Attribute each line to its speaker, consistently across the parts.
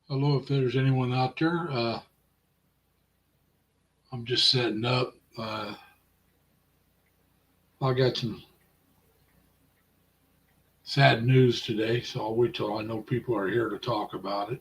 Speaker 1: Hello, if there's anyone out there. I'm just setting up. I got some sad news today, so I'll wait till I know people are here to talk about it.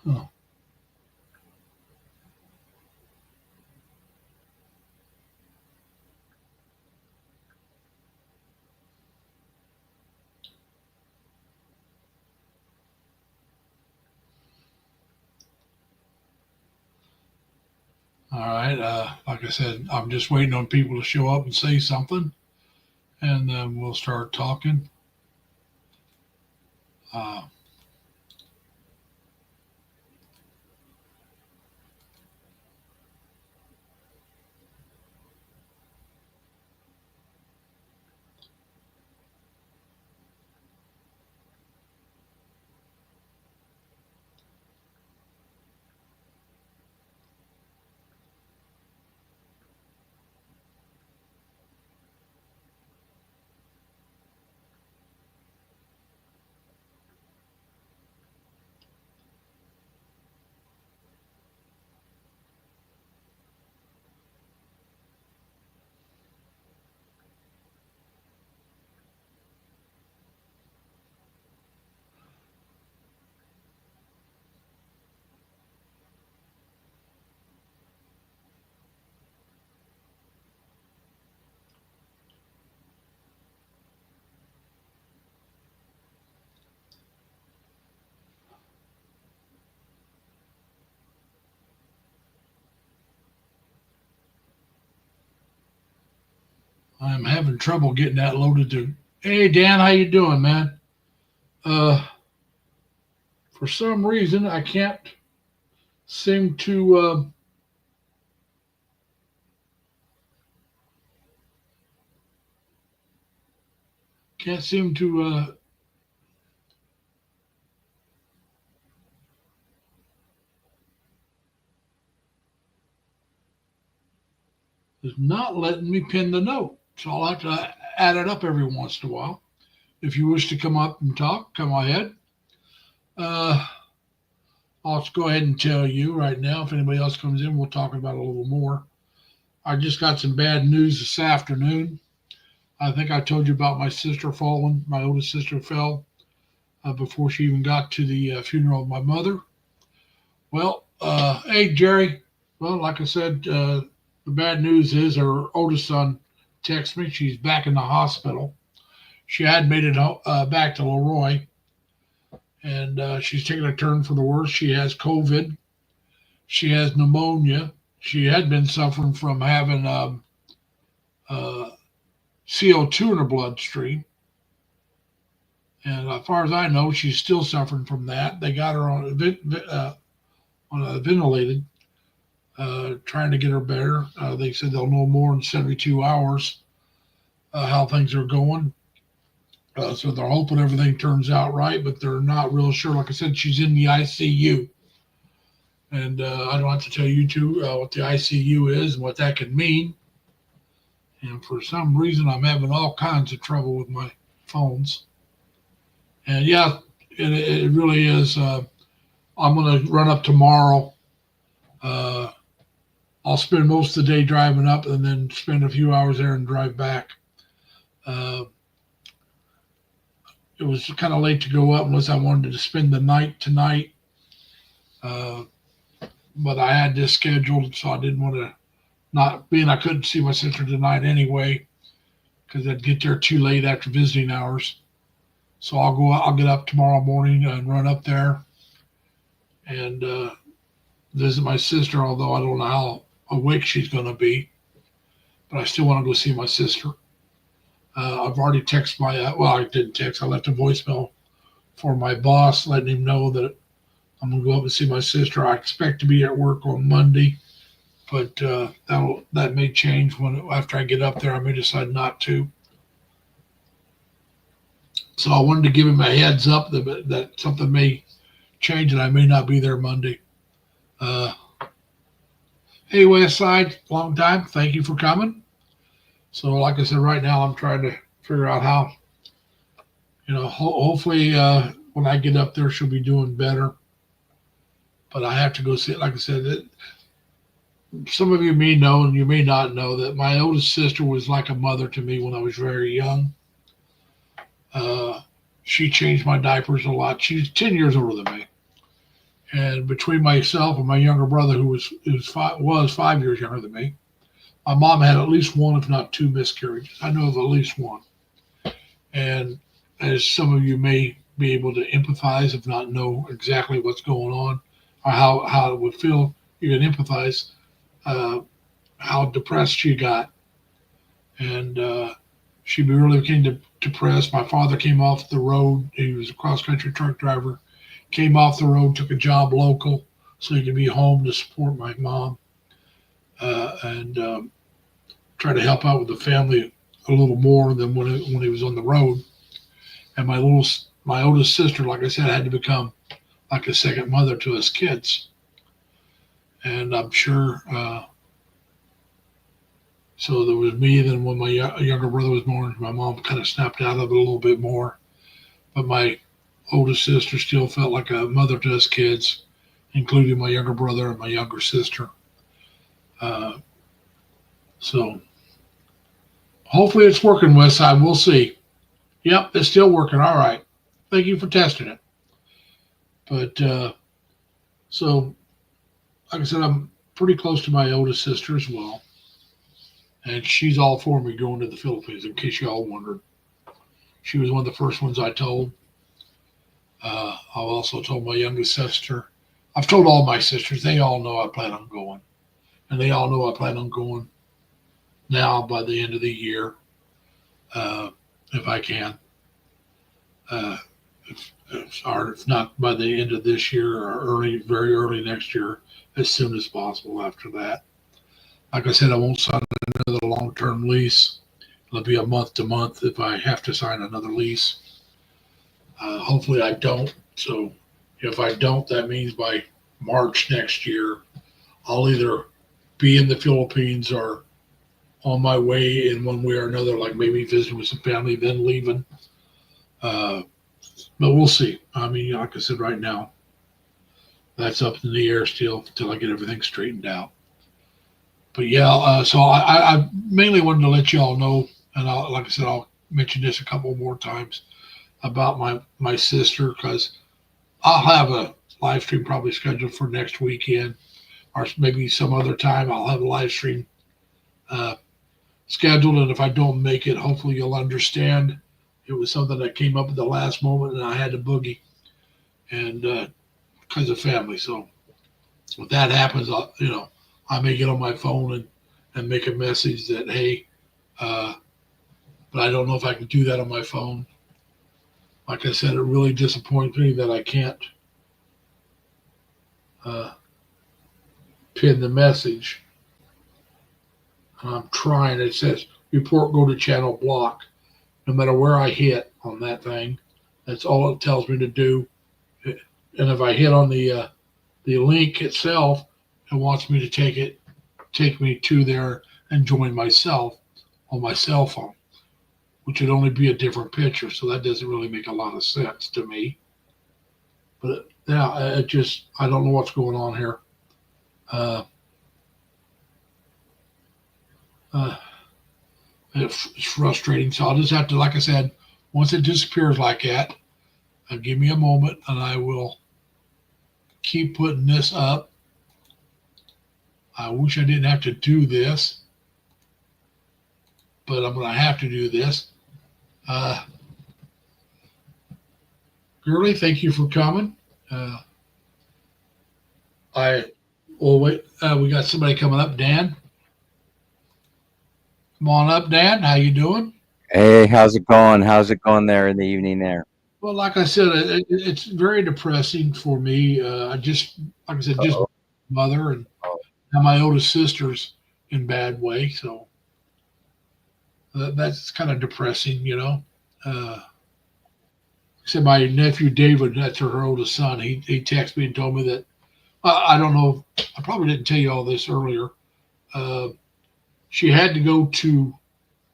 Speaker 1: Huh. All right. Like I said, I'm just waiting on people to show up and say something, and then we'll start talking. Uh, I'm having trouble getting that loaded to. Hey, Dan, how you doing, man? Uh, for some reason, I can't seem to. It's not letting me pin the note, so I'll have to add it up every once in a while. If you wish to come up and talk, come ahead. Uh, I'll just go ahead and tell you right now. If anybody else comes in, we'll talk about it a little more. I just got some bad news this afternoon. I think I told you about my sister falling. My oldest sister fell before she even got to the funeral of my mother. Well, hey, Jerry. Well, like I said, the bad news is her oldest son texted me. She's back in the hospital. She had made it back to Leroy, and she's taking a turn for the worse. She has COVID. She has pneumonia. She had been suffering from having uh, CO2 in her bloodstream. And as far as I know, she's still suffering from that. They got her on a ventilated, trying to get her better. They said they'll know more in 72 hours how things are going. So they're hoping everything turns out right, but they're not real sure. Like I said, she's in the ICU. And I don't have to tell you two what the ICU is and what that can mean. And for some reason, I'm having all kinds of trouble with my phones. And yeah, it really is. I'm going to run up tomorrow. Uh, I'll spend most of the day driving up and then spend a few hours there and drive back. Uh, it was kind of late to go up unless I wanted to spend the night tonight. Uh, but I had this scheduled, so I didn't want to not being I couldn't see my sister tonight anyway because I'd get there too late after visiting hours. So I'll go. I'll get up tomorrow morning and run up there and visit my sister. Although I don't know how awake she's going to be, but I still want to go see my sister. I've already texted I didn't text. I left a voicemail for my boss, letting him know that I'm going to go up and see my sister. I expect to be at work on Monday, but that may change after I get up there. I may decide not to. So I wanted to give him a heads up that something may change and I may not be there Monday. Uh, hey, West Side, long time. Thank you for coming. So, like I said, right now I'm trying to figure out how, hopefully when I get up there, she'll be doing better. But I have to go see it. Like I said, some of you may know and you may not know that my oldest sister was like a mother to me when I was very young. She changed my diapers a lot. She's 10 years older than me. And between myself and my younger brother, who was 5 years younger than me, my mom had at least one, if not two, miscarriages. I know of at least one. And as some of you may be able to empathize, if not know exactly what's going on or how it would feel, you can empathize how depressed she got. And she really became depressed. My father came off the road. He was a cross-country truck driver. Came off the road, took a job local so he could be home to support my mom and try to help out with the family a little more than when he was on the road. And my oldest sister, like I said, had to become like a second mother to us kids. And I'm sure, so there was me. Then when my younger brother was born, my mom kind of snapped out of it a little bit more. But my oldest sister still felt like a mother to us kids, including my younger brother and my younger sister. So hopefully it's working, Westside. We'll see. Yep, it's still working. All right. Thank you for testing it. But so, like I said, I'm pretty close to my oldest sister as well. And she's all for me going to the Philippines, in case you all wondered. She was one of the first ones I told. I've also told my youngest sister. I've told all my sisters. They all know I plan on going. And they all know I plan on going now by the end of the year, if I can. If not by the end of this year or very early next year, as soon as possible after that. Like I said, I won't sign another long-term lease. It'll be a month to month if I have to sign another lease. Hopefully I don't. So if I don't, that means by March next year, I'll either be in the Philippines or on my way in one way or another, like maybe visiting with some family, then leaving. But we'll see. I mean, like I said, right now, that's up in the air still until I get everything straightened out. But yeah, so I mainly wanted to let you all know, and like I said, I'll mention this a couple more times about my sister, because I'll have a live stream probably scheduled for next weekend, or maybe some other time. I'll have a live stream scheduled, and if I don't make it, hopefully you'll understand. It was something that came up at the last moment, and I had to boogie, and because of family. So if that happens, I may get on my phone and make a message that, hey, but I don't know if I can do that on my phone. Like I said, it really disappoints me that I can't pin the message. And I'm trying. It says report go to channel block. No matter where I hit on that thing, that's all it tells me to do. And if I hit on the link itself, it wants me to take me to there and join myself on my cell phone, which would only be a different picture. So that doesn't really make a lot of sense to me. But yeah, I don't know what's going on here. It's frustrating. So I'll just have to, like I said, once it disappears like that, give me a moment and I will keep putting this up. I wish I didn't have to do this, but I'm going to have to do this. Girly, thank you for coming. Wait. We got somebody coming up, Dan. Come on up, Dan. How you doing?
Speaker 2: Hey, how's it going? How's it going there in the evening there?
Speaker 1: Well, like I said, it's very depressing for me. Like I said, just
Speaker 2: Uh-oh.
Speaker 1: mother and now my oldest sister's in bad way. So that's kind of depressing, you know. Said my nephew David, that's her oldest son. He texted me and told me that I don't know. I probably didn't tell you all this earlier. Uh, she had to go to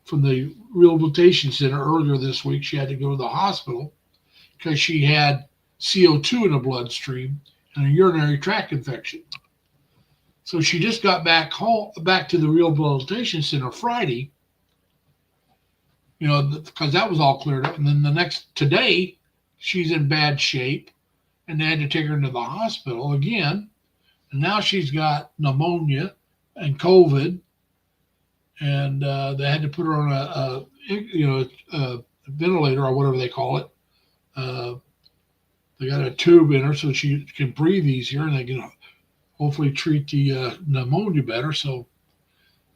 Speaker 1: from the rehabilitation center earlier this week. She had to go to the hospital because she had CO2 in the bloodstream and a urinary tract infection. So she just got back to the rehabilitation center Friday, because that was all cleared up. And then the next today, she's in bad shape, and they had to take her into the hospital again. And now she's got pneumonia and COVID, and they had to put her on a ventilator or whatever they call it. Uh, they got a tube in her so she can breathe easier, and they can hopefully treat the pneumonia better. So,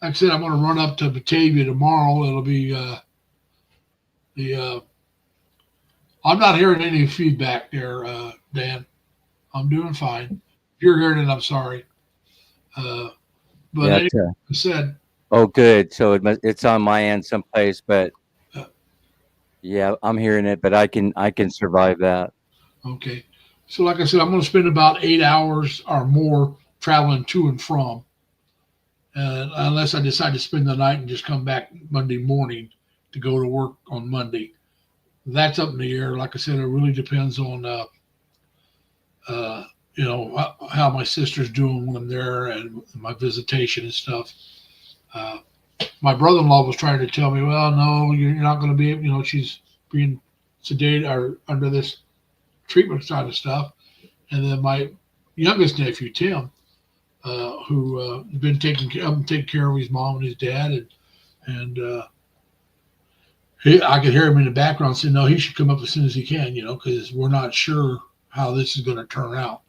Speaker 1: like I said, I'm going to run up to Batavia tomorrow. It'll be the. I'm not hearing any feedback there, Dan. I'm doing fine. If you're hearing it, I'm sorry. Uh, but
Speaker 2: Yeah.
Speaker 1: anyway, I said,
Speaker 2: Oh, good. So it's on my end someplace, but
Speaker 1: uh,
Speaker 2: yeah, I'm hearing it, but I can survive that.
Speaker 1: okay. So, like I said, I'm going to spend about 8 hours or more traveling to and from, unless I decide to spend the night and just come back Monday morning to go to work on Monday. That's up in the air. Like I said, it really depends on uh, how my sister's doing when I'm there and my visitation and stuff. Uh, my brother-in-law was trying to tell me, well, no, you're not going to be, she's being sedated or under this treatment side of stuff. And then my youngest nephew, Tim, who been taking care of his mom and his dad, and I could hear him in the background saying, no, he should come up as soon as he can, because we're not sure how this is going to turn out.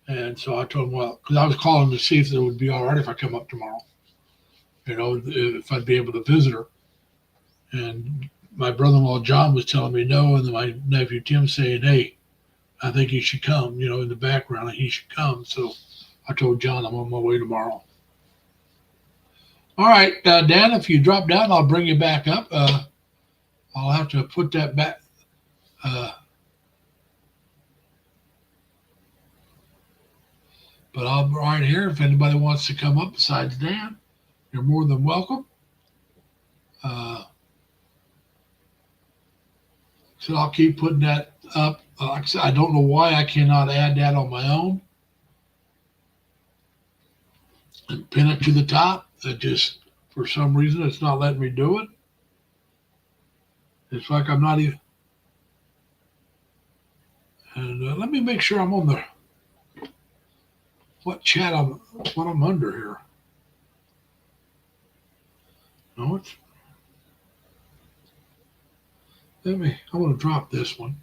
Speaker 1: And so I told him, well, because I was calling to see if it would be all right if I come up tomorrow, if I'd be able to visit her. And my brother-in-law John was telling me no, and then my nephew Tim saying, "Hey, I think he should come." In the background, he should come. So I told John I'm on my way tomorrow. All right, Dan, if you drop down, I'll bring you back up. I'll have to put that back. Uh, but I'll be right here. If anybody wants to come up besides Dan, you're more than welcome. Uh, so I'll keep putting that up. Like I said, I don't know why I cannot add that on my own and pin it to the top. It just, for some reason, it's not letting me do it. It's like I'm not even. And let me make sure I'm on the what I'm under here. No, it's. I want to drop this one.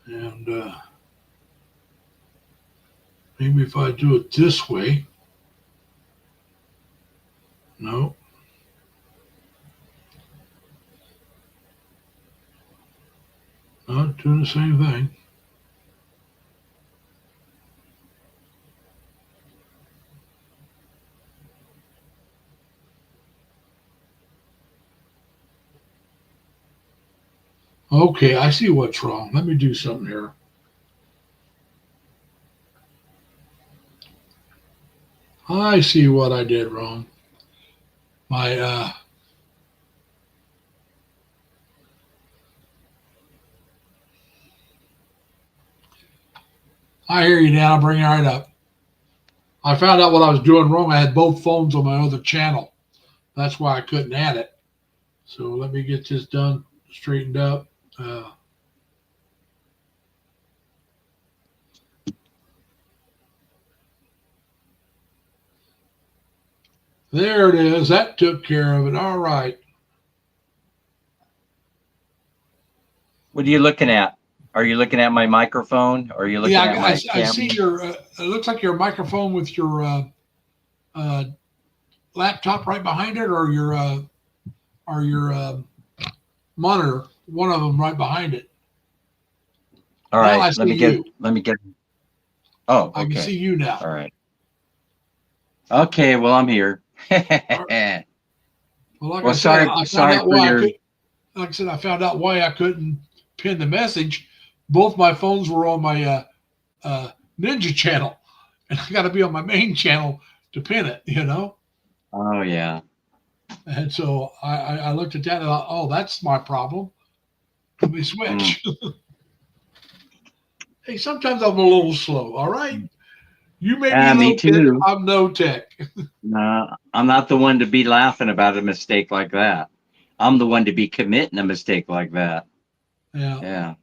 Speaker 1: And maybe if I do it this way. No, not doing the same thing. Okay, I see what's wrong. Let me do something here. I see what I did wrong. My I hear you now. I'll bring it right up. I found out what I was doing wrong. I had both phones on my other channel. That's why I couldn't add it. So let me get this done, straightened up. Uh, there it is. That took care of it. All right.
Speaker 3: What are you looking at?
Speaker 2: Are you looking at my microphone? Or are you looking
Speaker 1: Yeah,
Speaker 2: at my
Speaker 1: I see
Speaker 2: camera?
Speaker 1: your. It looks like your microphone with your uh, laptop right behind it, or your monitor. One of them right behind it.
Speaker 2: All
Speaker 1: Now
Speaker 2: right,
Speaker 1: I see you.
Speaker 2: let me get. Oh,
Speaker 1: I can
Speaker 2: okay.
Speaker 1: see you now.
Speaker 2: All right. Okay, well, I'm here.
Speaker 1: All right. Well, like I
Speaker 2: Well,
Speaker 1: said, I found
Speaker 2: sorry
Speaker 1: out
Speaker 2: for
Speaker 1: why I
Speaker 2: your.
Speaker 1: could. Like I said, I found out why I couldn't pin the message. Both my phones were on my Ninja channel, and I got to be on my main channel to pin it.
Speaker 2: Oh yeah.
Speaker 1: And so I looked at that and I thought, oh, that's my problem. Let me
Speaker 2: Mm.
Speaker 1: switch. Hey, sometimes I'm a little slow. All right. You may be
Speaker 2: Yeah, me
Speaker 1: low tech.
Speaker 2: too.
Speaker 1: I'm no tech.
Speaker 2: No, I'm not the one to be laughing about a mistake like that. I'm the one to be committing a mistake like that.
Speaker 1: Yeah.
Speaker 2: Yeah.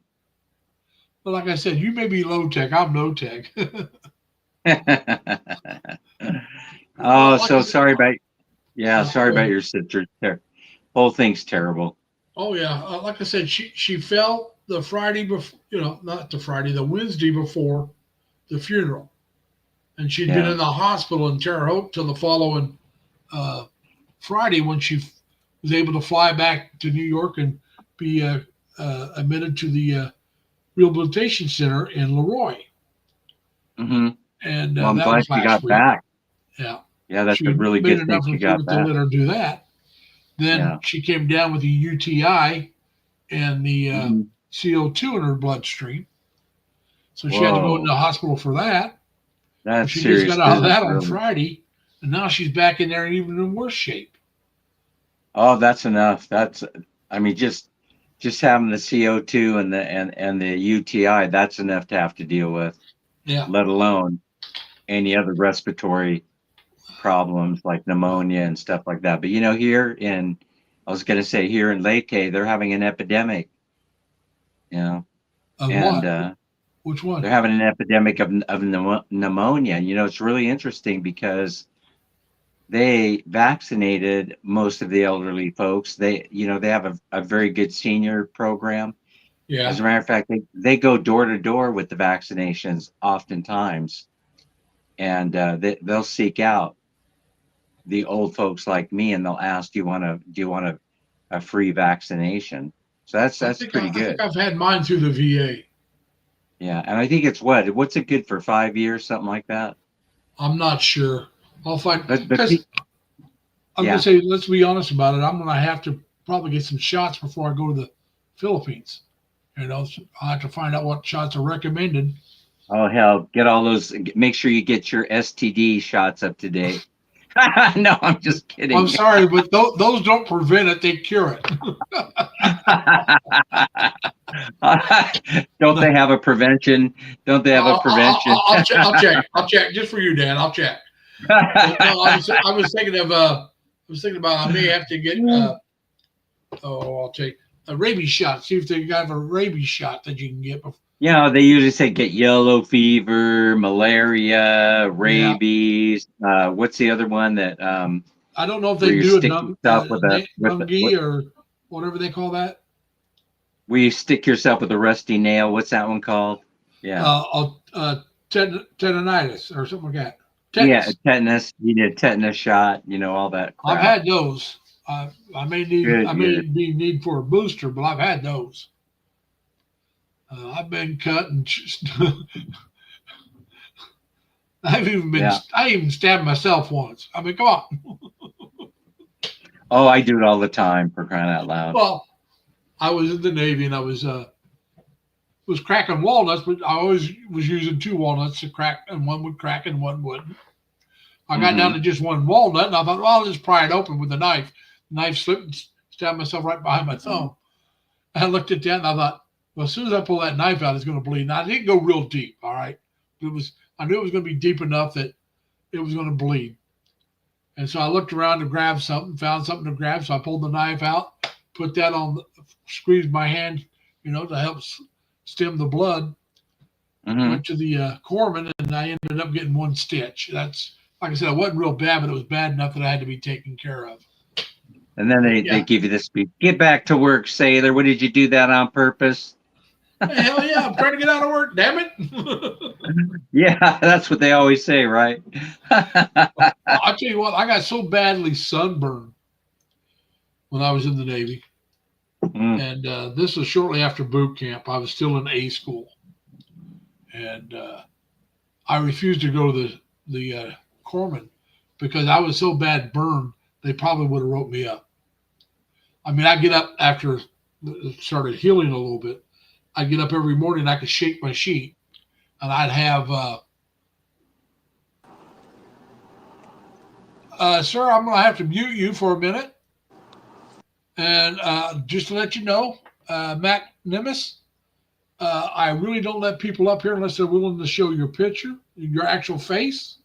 Speaker 1: But like I said, you may be low tech. I'm no tech.
Speaker 2: Oh,
Speaker 1: Well, like I
Speaker 2: so
Speaker 1: said,
Speaker 2: sorry about. Yeah, sorry
Speaker 1: go
Speaker 2: about
Speaker 1: ahead.
Speaker 2: your sister. Whole thing's terrible.
Speaker 1: Oh yeah. Like I said, she fell the Friday before. Not the Friday, the Wednesday before the funeral, and she'd been
Speaker 2: Yeah.
Speaker 1: in the hospital in Terre Haute till the following uh, Friday when she was able to fly back to New York and be admitted to the rehabilitation center in Leroy,
Speaker 2: Hmm.
Speaker 1: and
Speaker 2: Well, I'm
Speaker 1: that
Speaker 2: glad
Speaker 1: was
Speaker 2: she
Speaker 1: last
Speaker 2: got
Speaker 1: week.
Speaker 2: back.
Speaker 1: Yeah,
Speaker 2: Yeah, that's a
Speaker 1: she
Speaker 2: really
Speaker 1: made
Speaker 2: good thing
Speaker 1: enough
Speaker 2: she
Speaker 1: of
Speaker 2: got
Speaker 1: it to
Speaker 2: back.
Speaker 1: let her do that. Then
Speaker 2: Yeah.
Speaker 1: she came down with a UTI and the
Speaker 2: Hmm.
Speaker 1: CO2 in her bloodstream, so she had to go into
Speaker 2: Whoa,
Speaker 1: the hospital for that. Well,
Speaker 2: that's
Speaker 1: she just
Speaker 2: serious
Speaker 1: got out of
Speaker 2: business,
Speaker 1: that on
Speaker 2: really.
Speaker 1: Friday, and now she's back in there even in worse shape.
Speaker 2: Oh, that's enough. I mean, just having the CO2 and the UTI, that's enough to have to deal with,
Speaker 1: Yeah.
Speaker 2: let alone any other respiratory problems like pneumonia and stuff like that. But I was going to say here in Leyte, they're having an epidemic, you know,
Speaker 1: Of
Speaker 2: and
Speaker 1: what? Which one?
Speaker 2: they're having an epidemic of pneumonia. It's really interesting because they vaccinated most of the elderly folks. They have a very good senior program. As
Speaker 1: Yeah.
Speaker 2: a matter of fact, they go door to door with the vaccinations oftentimes, and they'll seek out the old folks like me, and they'll ask, do you want a free vaccination? So that's pretty
Speaker 1: I think
Speaker 2: good.
Speaker 1: I've had mine through the VA.
Speaker 2: Yeah, and I think it's what's it good for 5 years, something like that.
Speaker 1: I'm not sure. I'll find
Speaker 2: But
Speaker 1: because I'm gonna
Speaker 2: yeah.
Speaker 1: say let's be honest about it. I'm gonna have to probably get some shots before I go to the Philippines. So I'll have to find out what shots are recommended.
Speaker 2: Oh hell, get all those. Make sure you get your STD shots up to date. No, I'm just
Speaker 1: I'm
Speaker 2: kidding.
Speaker 1: sorry, but those don't prevent it; they cure it.
Speaker 2: Don't they
Speaker 1: No,
Speaker 2: have a prevention? Don't they have a prevention?
Speaker 1: I'll check. I'll check. I'll check just for you, Dan. I'll check. But no, I was thinking of I may have to get I'll take a rabies shot. See if they got a rabies shot that you can get.
Speaker 2: They usually say get yellow fever, malaria,
Speaker 1: Yeah,
Speaker 2: rabies. What's the other one that
Speaker 1: I don't know if
Speaker 2: where
Speaker 1: they
Speaker 2: you
Speaker 1: do a
Speaker 2: stick yourself with a
Speaker 1: dungy or whatever they call that.
Speaker 2: where you stick yourself with a rusty nail? What's that one called? Yeah.
Speaker 1: Tendonitis or something like that.
Speaker 2: Yeah,
Speaker 1: Tetanus.
Speaker 2: tetanus. You need a tetanus shot. All that
Speaker 1: I've
Speaker 2: crap.
Speaker 1: had those. I may need
Speaker 2: Good,
Speaker 1: I may
Speaker 2: good.
Speaker 1: be need for a booster, but I've had those. I've been cut and just,
Speaker 2: Yeah.
Speaker 1: I even stabbed myself once. I mean, come on.
Speaker 2: Oh, I do it all the time, for crying out loud.
Speaker 1: Well, I was in the Navy and I was cracking walnuts, but I always was using two walnuts to crack, and one would crack and one wouldn't. I got down
Speaker 2: Hmm.
Speaker 1: to just one walnut, and I thought, well, I'll just pry it open with a knife. The knife slipped and stabbed myself right behind my thumb. I looked at that and I thought, well, as soon as I pull that knife out, it's going to bleed. Now, I didn't go real deep, all right? I knew it was going to be deep enough that it was going to bleed. And so I looked around to grab something, found something to grab. So I pulled the knife out, put that squeezed my hand, to help stem the blood.
Speaker 2: Hmm.
Speaker 1: Went to the corpsman, and I ended up getting one stitch. That's, like I said, it wasn't real bad, but it was bad enough that I had to be taken care of.
Speaker 2: And then
Speaker 1: But
Speaker 2: they
Speaker 1: yeah,
Speaker 2: give you this speech. Get back to work, sailor. What did you do that on purpose?
Speaker 1: Hey, hell yeah, I'm trying to get out of work, damn it.
Speaker 2: Yeah, that's what they always say, right?
Speaker 1: I'll tell you what, I got so badly sunburned when I was in the Navy.
Speaker 2: Mm.
Speaker 1: And this was shortly after boot camp. I was still in A school. And I refused to go to the corpsman because I was so bad burned, they probably would have wrote me up. I mean, I get up after it started healing a little bit. I'd get up every morning, I could shake my sheet, and I'd have, sir, I'm going to have to mute you for a minute. And just to let you know, Mac Nimitz, I really don't let people up here unless they're willing to show your picture, your actual face.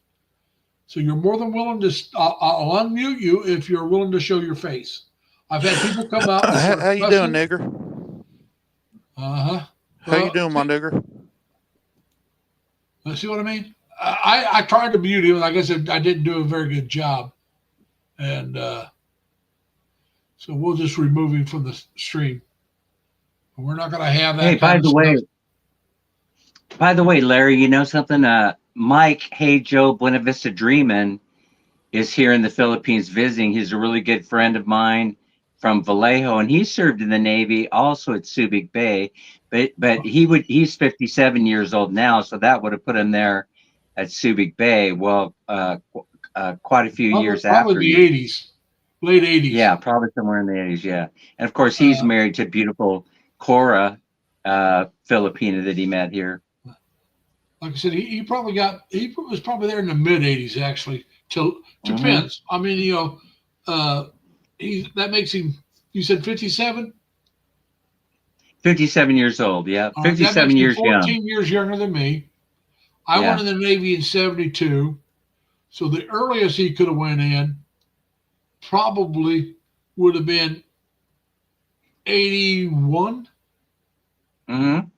Speaker 1: So you're more than willing to. I'll unmute you if you're willing to show your face. I've had people come up and start
Speaker 3: How you doing,
Speaker 1: cussing.
Speaker 3: nigger?
Speaker 1: Uh-huh.
Speaker 3: How you
Speaker 1: Well,
Speaker 3: doing, my nigger?
Speaker 1: see what I mean? I tried to mute him. Like I said, I didn't do a very good job, and so we'll just remove him from the stream. We're not going to have that
Speaker 2: Hey,
Speaker 1: kind of stuff.
Speaker 2: by the way, Larry, you know something? Mike, hey Joe, Buena Vista Dreamin' is here in the Philippines visiting. He's a really good friend of mine from Vallejo, and he served in the Navy also at Subic Bay. But he's 57 years old now, so that would have put him there at Subic Bay. Well, quite a few years
Speaker 1: Probably
Speaker 2: after
Speaker 1: the
Speaker 2: you.
Speaker 1: 80s, late 80s.
Speaker 2: Yeah, probably somewhere in the 80s. Yeah, and of course he's
Speaker 1: Uh,
Speaker 2: married to beautiful Cora, Filipina that he met here.
Speaker 1: like I said, he was probably there in the mid 80s actually. Till
Speaker 2: Hmm.
Speaker 1: depends. I mean, that makes him. You said 57.
Speaker 2: 57 years old. Yeah,
Speaker 1: All right, that makes
Speaker 2: 57
Speaker 1: him
Speaker 2: years young.
Speaker 1: 14 years younger than me. I went
Speaker 2: Yeah.
Speaker 1: in the Navy in 72, so the earliest he could have went in probably would have been 81.
Speaker 2: Hmm.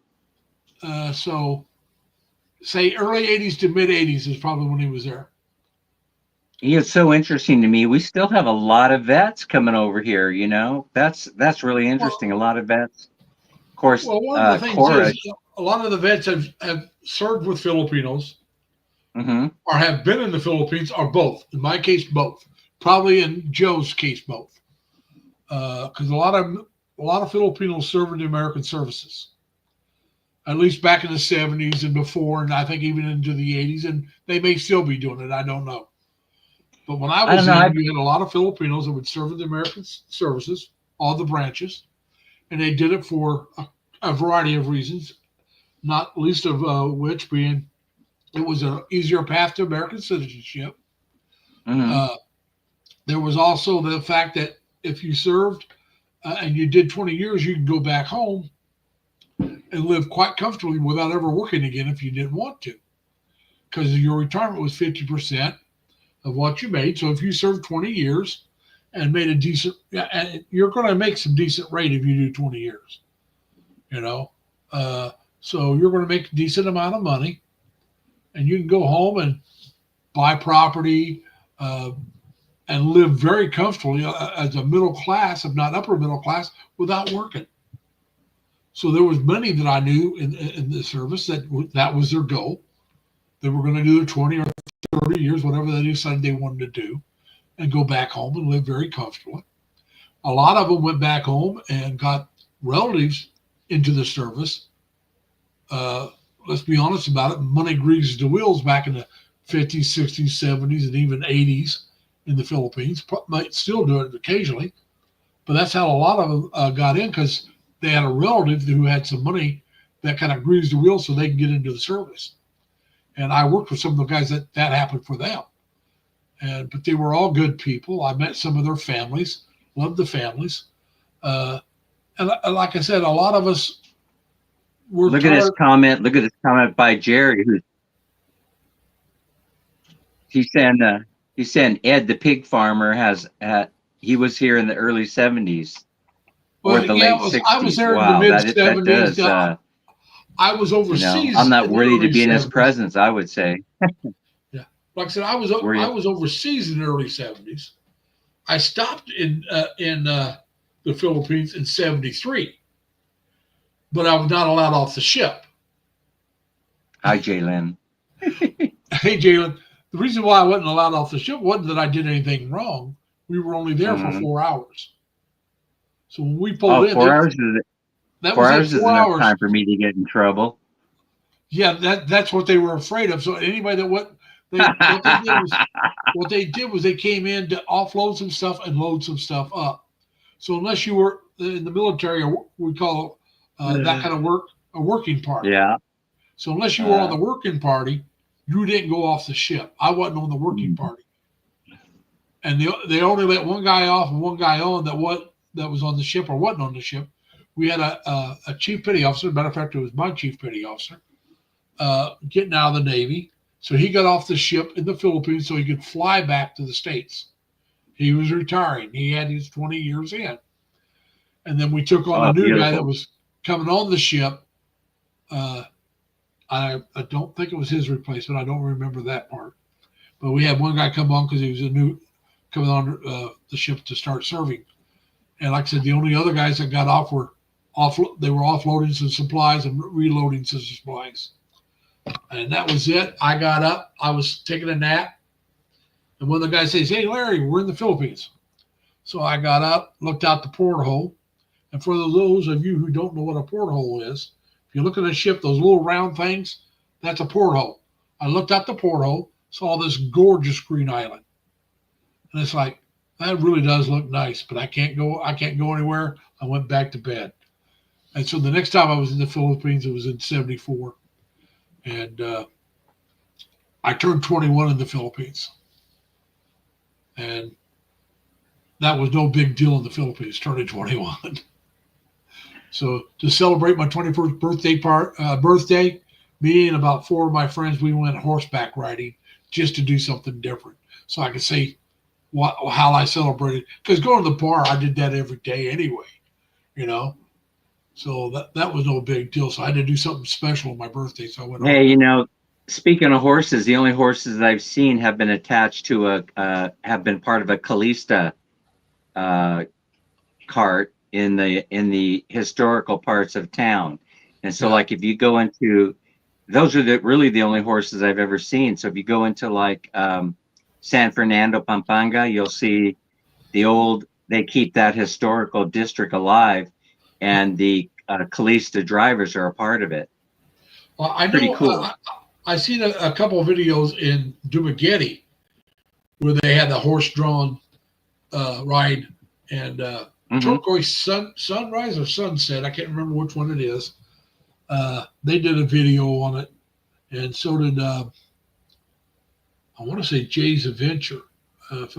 Speaker 1: So say early 80s to mid 80s is probably when he was there.
Speaker 2: He is so interesting to me. We still have a lot of vets coming over here. That's really interesting. A
Speaker 1: Well,
Speaker 2: lot of vets. Of course,
Speaker 1: well, one of the things
Speaker 2: Cora.
Speaker 1: is a lot of the vets have served with Filipinos
Speaker 2: Hmm.
Speaker 1: or have been in the Philippines or both. In my case, both. Probably in Joe's case, both. Because a lot of Filipinos serve in the American services, at least back in the 70s and before, and I think even into the 80s, and they may still be doing it. I don't know. But when I
Speaker 2: I don't
Speaker 1: was
Speaker 2: know.
Speaker 1: in, you had a lot of Filipinos that would serve in the American services, all the branches, and they did it for a variety of reasons, not least of which being it was an easier path to American citizenship.
Speaker 2: Hmm.
Speaker 1: Uh, there was also the fact that if you served and you did 20 years, you could go back home and live quite comfortably without ever working again if you didn't want to, because your retirement was 50% of what you made. So if you served 20 years and made a decent, and you're going to make some decent rate if you do 20 years, you know. Uh, so you're going to make a decent amount of money, and you can go home and buy property uh, and live very comfortably as a middle class, if not upper middle class, without working. So there was many that I knew in the service that was their goal. They were going to do their 20 or 30 years, whatever they decided they wanted to do, and go back home and live very comfortably. A lot of them went back home and got relatives into the service. Uh, let's be honest about it. Money greases the wheels back in the 50s, 60s, 70s, and even 80s in the Philippines. Might still do it occasionally, but that's how a lot of them got in because they had a relative who had some money that kind of greased the wheels so they can get into the service. And I worked with some of the guys that happened for them. But they were all good people. I met some of their families, loved the families. Uh, and like I said, a lot of us were
Speaker 2: Look at this
Speaker 1: tired.
Speaker 2: comment. Look at this comment by Jerry, who's he's saying Ed the pig farmer he was here in the early 70s or
Speaker 1: Well,
Speaker 2: the
Speaker 1: yeah,
Speaker 2: late
Speaker 1: I was
Speaker 2: 60s.
Speaker 1: there in the
Speaker 2: Wow,
Speaker 1: mid
Speaker 2: that
Speaker 1: 70s.
Speaker 2: does.
Speaker 1: I was
Speaker 2: I'm
Speaker 1: overseas
Speaker 2: not
Speaker 1: in the
Speaker 2: worthy to
Speaker 1: early
Speaker 2: be in his
Speaker 1: 70s.
Speaker 2: presence, I would say.
Speaker 1: Yeah, like I said,
Speaker 2: Were
Speaker 1: I
Speaker 2: you?
Speaker 1: was overseas in the early 70s. I stopped in the Philippines in 73. but I was not allowed off the ship.
Speaker 2: Hi, Jalen.
Speaker 1: Hey, Jalen, the reason why I wasn't allowed off the ship wasn't that I did anything wrong. We were only there for
Speaker 2: Mm-hmm.
Speaker 1: 4 hours. So when we pulled
Speaker 2: Oh,
Speaker 1: in,
Speaker 2: 4 hours
Speaker 1: that
Speaker 2: four
Speaker 1: was it,
Speaker 2: hours is
Speaker 1: four
Speaker 2: enough
Speaker 1: hours.
Speaker 2: time for me to get in trouble.
Speaker 1: Yeah, that's what they were afraid of. So anybody that what they did was they came in to offload some stuff and load some stuff up. So unless you were in the military, we call that kind of work a working party.
Speaker 2: Yeah.
Speaker 1: So unless you were on the working party, you didn't go off the ship. I wasn't on the working party, and they only let one guy off and one guy on that was on the ship or wasn't on the ship. We had a chief petty officer. Matter of fact, it was my chief petty officer getting out of the Navy. So he got off the ship in the Philippines so he could fly back to the States. He was retiring. He had his 20 years in. And then we took on a new guy that was coming on the ship. I don't think it was his replacement. I don't remember that part. But we had one guy come on because he was coming on the ship to start serving. And like I said, the only other guys that got off were offloading some supplies and reloading some supplies. And that was it. I got up. I was taking a nap. And one of the guys says, "Hey, Larry, we're in the Philippines." So I got up, looked out the porthole. And for those of you who don't know what a porthole is, if you look at a ship, those little round things, that's a porthole. I looked out the porthole, saw this gorgeous green island. And it's like, that really does look nice, but I can't go anywhere. I went back to bed. And so the next time I was in the Philippines, it was in 74. And I turned 21 in the Philippines. And that was no big deal in the Philippines, turning 21. So to celebrate my 21st birthday, me and about 4 of my friends, we went horseback riding just to do something different. So I could say how I celebrated. Because going to the bar, I did that every day anyway, you know. So that was no big deal. So I had to do something special on my birthday. So I went.
Speaker 2: Hey, you know, speaking of horses, the only horses that I've seen have been attached to have been part of a Calista cart in the historical parts of town. And so, like, if you go into, those are really the only horses I've ever seen. So if you go into like San Fernando, Pampanga, you'll see they keep that historical district alive, and the Calista drivers are a part of it.
Speaker 1: Well, I know.
Speaker 2: Pretty cool.
Speaker 1: I've seen a couple of videos in Dumaguete where they had the horse-drawn ride and turquoise sunrise or sunset. I can't remember which one it is. They did a video on it, and so did I want to say Jay's Adventure. But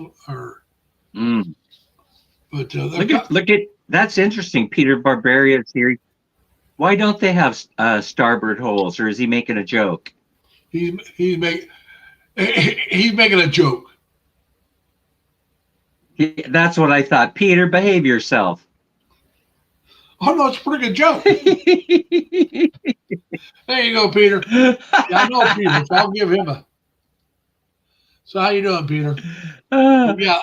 Speaker 2: look at that's interesting. Peter Barbaria's here. Why don't they have starboard holes, or is he making a joke?
Speaker 1: He's making a joke.
Speaker 2: That's what I thought. Peter, behave yourself.
Speaker 1: Oh no, it's a pretty good joke. There you go, Peter. Yeah, I know Peter, so I'll give him a. So how you doing, Peter?
Speaker 2: Yeah,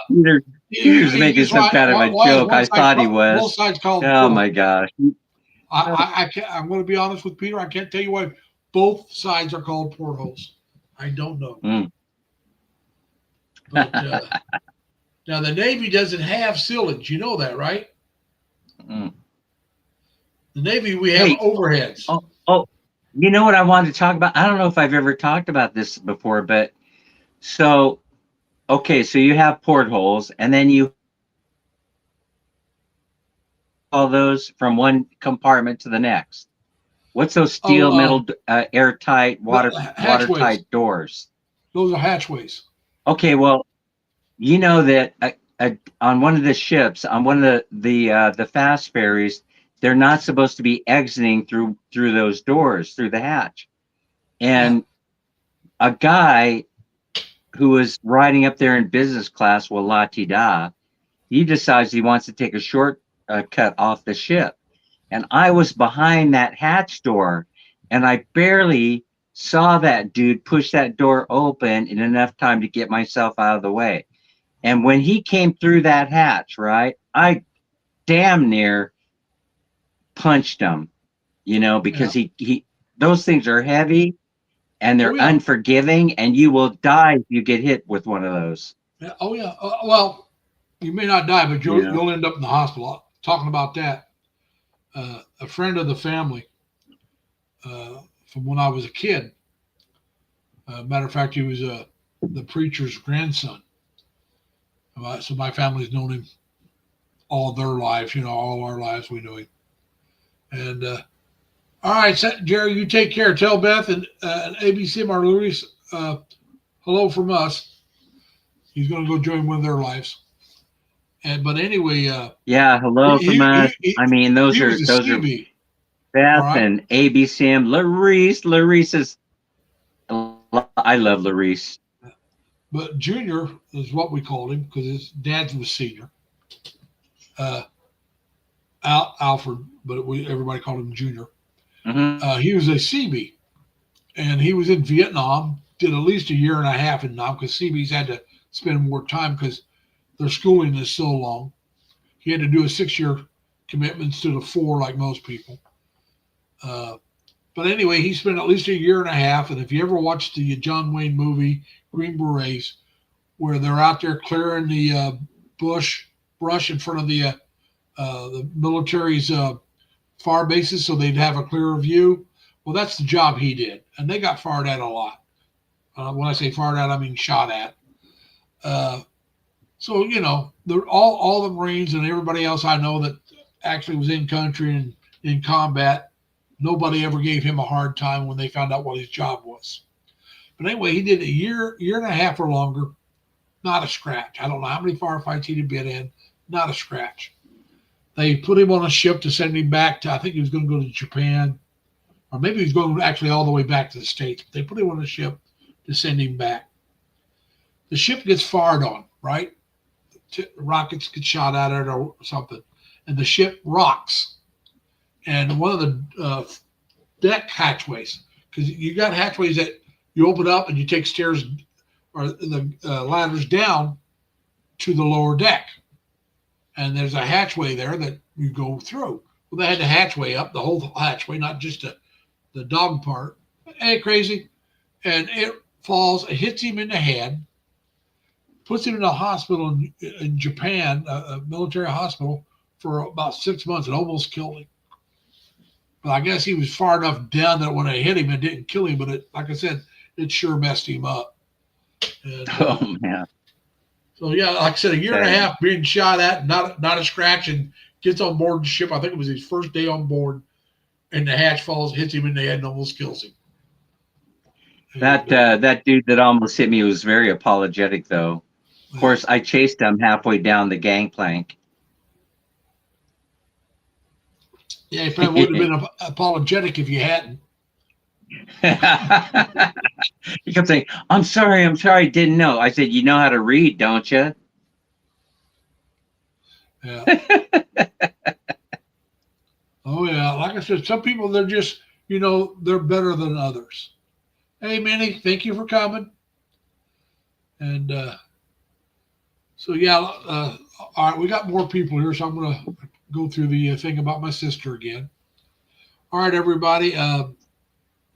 Speaker 2: Peter's making some kind of a joke. I thought he was.
Speaker 1: Both sides called.
Speaker 2: Oh my gosh.
Speaker 1: I'm going to be honest with Peter. I can't tell you why both sides are called portholes. I don't know. But now the Navy doesn't have sillage. You know that, right? The Navy, we have overheads.
Speaker 2: Oh, you know what I wanted to talk about? I don't know if I've ever talked about this before, but so you have portholes, and then you all those from one compartment to the next. What's those steel metal airtight watertight doors?
Speaker 1: Those are hatchways.
Speaker 2: Okay, well, you know that on one of the ships, on one of the fast ferries, they're not supposed to be exiting through those doors, through the hatch. And a guy who was riding up there in business class, well, la-ti-da, he decides he wants to take a short cut off the ship. And I was behind that hatch door, and I barely saw that dude push that door open in enough time to get myself out of the way. And when he came through that hatch, right, I damn near punched him. because he those things are heavy and
Speaker 1: Oh
Speaker 2: they're
Speaker 1: yeah,
Speaker 2: unforgiving, and you will die if you get hit with one of those.
Speaker 1: yeah. Oh yeah. Well, you may not die, but
Speaker 2: You know.
Speaker 1: you'll end up in the hospital. Talking about that, a friend of the family from when I was a kid. Matter of fact, he was the preacher's grandson. So my family's known him all their lives. All our lives we knew him. And all right, Jerry, you take care. Tell Beth and ABC Marluis hello from us. He's going to go join one of their lives. But anyway,
Speaker 2: Yeah, hello from us. I mean,
Speaker 1: he was a
Speaker 2: those are
Speaker 1: CB. All
Speaker 2: Beth
Speaker 1: right,
Speaker 2: and ABCM. Larice is. I love Larice.
Speaker 1: but Junior is what we called him because his dad was senior. Uh, Alfred, but everybody called him Junior.
Speaker 2: Mm-hmm.
Speaker 1: He was a CB, and he was in Vietnam. Did at least a year and a half in Vietnam because CBs had to spend more time because their schooling is so long. He had to do a 6-year commitment instead of 4 like most people. But anyway, he spent at least a year and a half. And if you ever watched the John Wayne movie Green Berets, where they're out there clearing the brush in front of the military's fire bases so they'd have a clearer view, well, that's the job he did, and they got fired at a lot. When I say fired at, I mean shot at. So all the Marines and everybody else I know that actually was in country and in combat, nobody ever gave him a hard time when they found out what his job was. But anyway, he did a year and a half or longer, not a scratch. I don't know how many firefights he'd been in, not a scratch. They put him on a ship to send him back to, I think he was going to go to Japan, or maybe he was going actually all the way back to the States. But they put him on a ship to send him back. The ship gets fired on, right? Rockets get shot at it or something, and the ship rocks. And one of the deck hatchways, because you got hatchways that you open up and you take stairs or the ladders down to the lower deck. And there's a hatchway there that you go through. Well, they had the hatchway up, the whole hatchway, not just the dog part. Ain't crazy? And it falls, it hits him in the head, puts him in a hospital in Japan, a military hospital, for about 6 months. It almost killed him. But I guess he was far enough down that when it hit him, it didn't kill him. But like I said, it sure messed him up. And,
Speaker 2: Oh man.
Speaker 1: So yeah, like I said, a year and a half being shot at, not a scratch, and gets on board the ship. I think it was his first day on board, and the hatch falls, hits him in the head, and almost kills him.
Speaker 2: That dude that almost hit me was very apologetic, though. Of course, I chased him halfway down the gangplank.
Speaker 1: Yeah, he probably wouldn't have been apologetic if you hadn't.
Speaker 2: He kept saying, I'm sorry, didn't know. I said, you know how to read, don't you?
Speaker 1: Yeah. Oh, yeah. Like I said, some people, they're just, they're better than others. Hey, Manny, thank you for coming. And so, yeah, all right, we got more people here, so I'm going to go through the thing about my sister again. All right, everybody.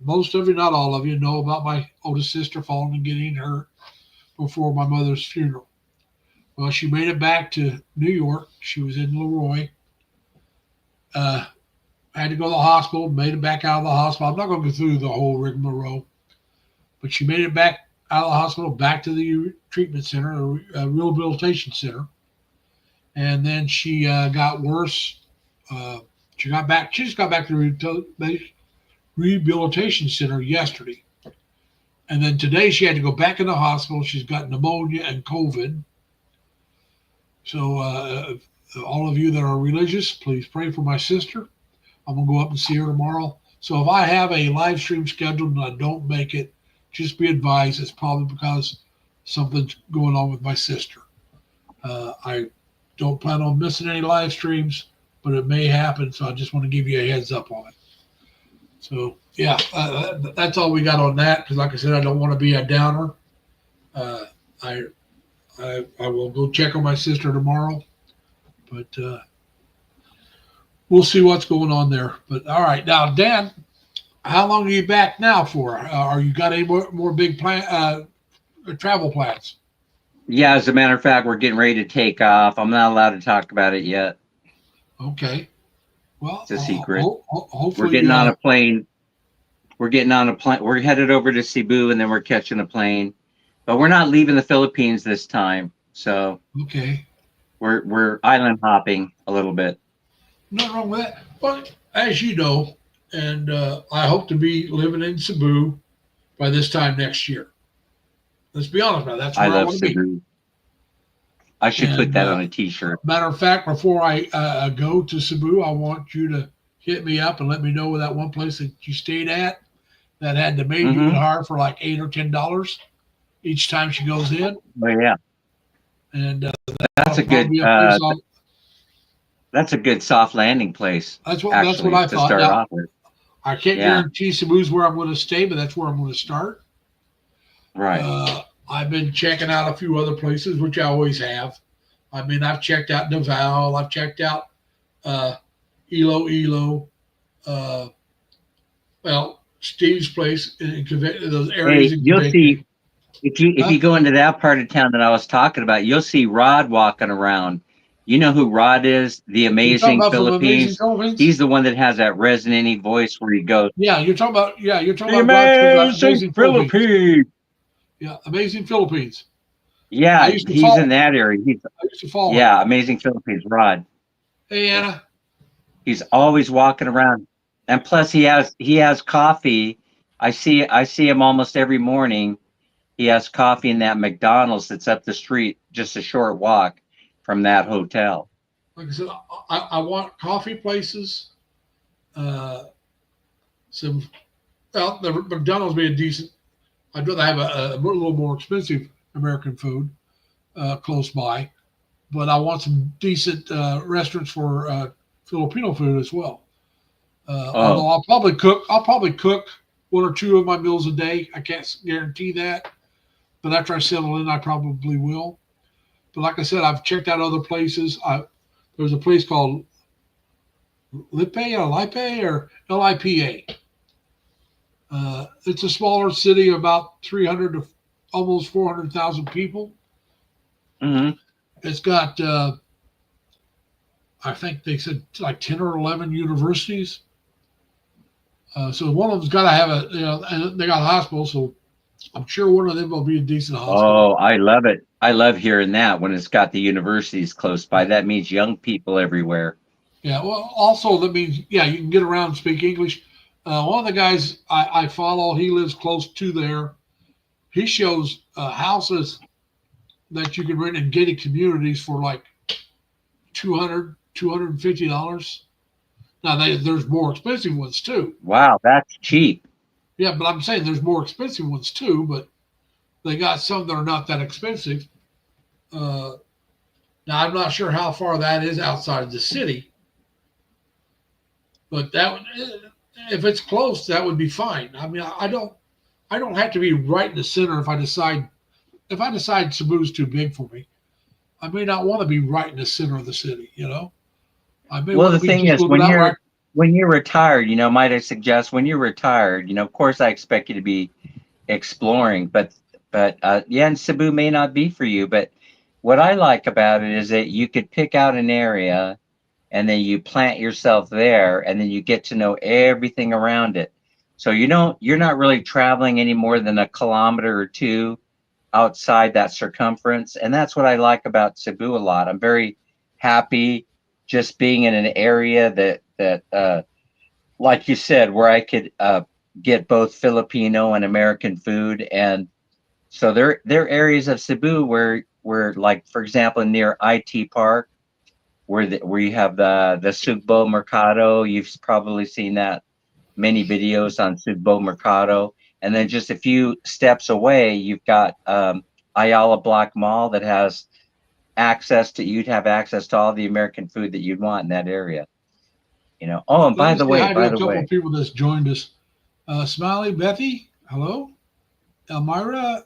Speaker 1: Most of you, not all of you, know about my oldest sister falling and getting hurt before my mother's funeral. Well, she made it back to New York. She was in Leroy. I had to go to the hospital, made it back out of the hospital. I'm not going to go through the whole rigmarole, but she made it back out of the hospital, back to the treatment center, a rehabilitation center. And then she got worse. She just got back to the rehabilitation center yesterday. And then today she had to go back in the hospital. She's got pneumonia and COVID. So all of you that are religious, please pray for my sister. I'm going to go up and see her tomorrow. So if I have a live stream scheduled and I don't make it, just be advised it's probably because something's going on with my sister. I don't plan on missing any live streams, but it may happen. So I just want to give you a heads up on it. So yeah, that's all we got on that. Because like I said, I don't want to be a downer. I will go check on my sister tomorrow. But we'll see what's going on there. But all right, now Dan, how long are you back now for? Are you got any more big travel plans?
Speaker 2: Yeah, as a matter of fact, we're getting ready to take off. I'm not allowed to talk about it yet.
Speaker 1: Okay. Well,
Speaker 2: It's a secret. We're
Speaker 1: hopefully,
Speaker 2: getting on a plane. We're getting on a plane. We're headed over to Cebu, and then we're catching a plane. But we're not leaving the Philippines this time. So
Speaker 1: okay.
Speaker 2: we're island hopping a little bit.
Speaker 1: Nothing wrong with that. But as you know, and I hope to be living in Cebu by this time next year. Let's be honest about it. That's
Speaker 2: I
Speaker 1: where I
Speaker 2: love
Speaker 1: want to be.
Speaker 2: Cebu. I should put
Speaker 1: And
Speaker 2: that on a T-shirt.
Speaker 1: matter of fact, before I go to Cebu, I want you to hit me up and let me know where that one place that you stayed at that had the maid you could hire for like $8 or $10 each time she goes in.
Speaker 2: Oh yeah,
Speaker 1: And
Speaker 2: that's a good. That's a good soft landing place.
Speaker 1: That's what
Speaker 2: actually,
Speaker 1: I
Speaker 2: to
Speaker 1: thought.
Speaker 2: start
Speaker 1: Now,
Speaker 2: off with.
Speaker 1: I can't guarantee Cebu's where I'm going to stay, but that's where I'm going to start.
Speaker 2: Right.
Speaker 1: I've been checking out a few other places, which I always have. I mean, I've checked out Davao. I've checked out Iloilo. Well, Steve's place in those areas.
Speaker 2: Hey, you'll see if you go into that part of town that I was talking about, you'll see Rod walking around. You know who Rod is? The Amazing Philippines. He's the one that has that resonating voice where he goes.
Speaker 1: Yeah, you're talking about
Speaker 2: the Amazing Philippines.
Speaker 1: Yeah, Amazing Philippines.
Speaker 2: Yeah, he's in that area. I used to follow him. Amazing Philippines, Rod.
Speaker 1: Hey, Anna.
Speaker 2: He's always walking around, and plus he has coffee. I see him almost every morning. He has coffee in that McDonald's that's up the street, just a short walk from that hotel.
Speaker 1: Like I said, I want coffee places. The McDonald's being decent. I'd rather have a little more expensive American food close by, but I want some decent restaurants for Filipino food as well. Although I'll probably cook one or two of my meals a day. I can't guarantee that, but after I settle in, I probably will. But like I said, I've checked out other places. There's a place called Lipe or Lipa. It's a smaller city, about 300 to almost 400,000 people.
Speaker 2: Mm-hmm.
Speaker 1: It's got, I think they said like 10 or 11 universities. So one of them's got to have and they got a hospital. So I'm sure one of them will be a decent hospital.
Speaker 2: Oh, I love it. I love hearing that when it's got the universities close by. That means young people everywhere.
Speaker 1: Yeah. Well, also that means, you can get around and speak English. One of the guys I follow, he lives close to there. He shows houses that you can rent in gated communities for like $200, $250. Now there's more expensive ones too.
Speaker 2: Wow, that's cheap.
Speaker 1: Yeah, but I'm saying there's more expensive ones too, but they got some that are not that expensive. Now I'm not sure how far that is outside of the city, but if it's close, that would be fine. I mean, I don't have to be right in the center if I decide Cebu's too big for me. I may not want to be right in the center of the city,
Speaker 2: Well, the thing is, when you're retired, might I suggest when you're retired, of course I expect you to be exploring, but and Cebu may not be for you. But what I like about it is that you could pick out an area and then you plant yourself there and then you get to know everything around it. So you're not really traveling any more than a kilometer or two outside that circumference. And that's what I like about Cebu a lot. I'm very happy just being in an area that like you said, where I could get both Filipino and American food. And so there are areas of Cebu where like, for example, near IT Park, where you have the Sugbo Mercado. You've probably seen that many videos on Sugbo Mercado. And then just a few steps away, you've got Ayala Block Mall that has you'd have access to all the American food that you'd want in that area. Oh, and by the way,
Speaker 1: a couple of people that's joined us. Smiley, Bethy, hello. Elmira,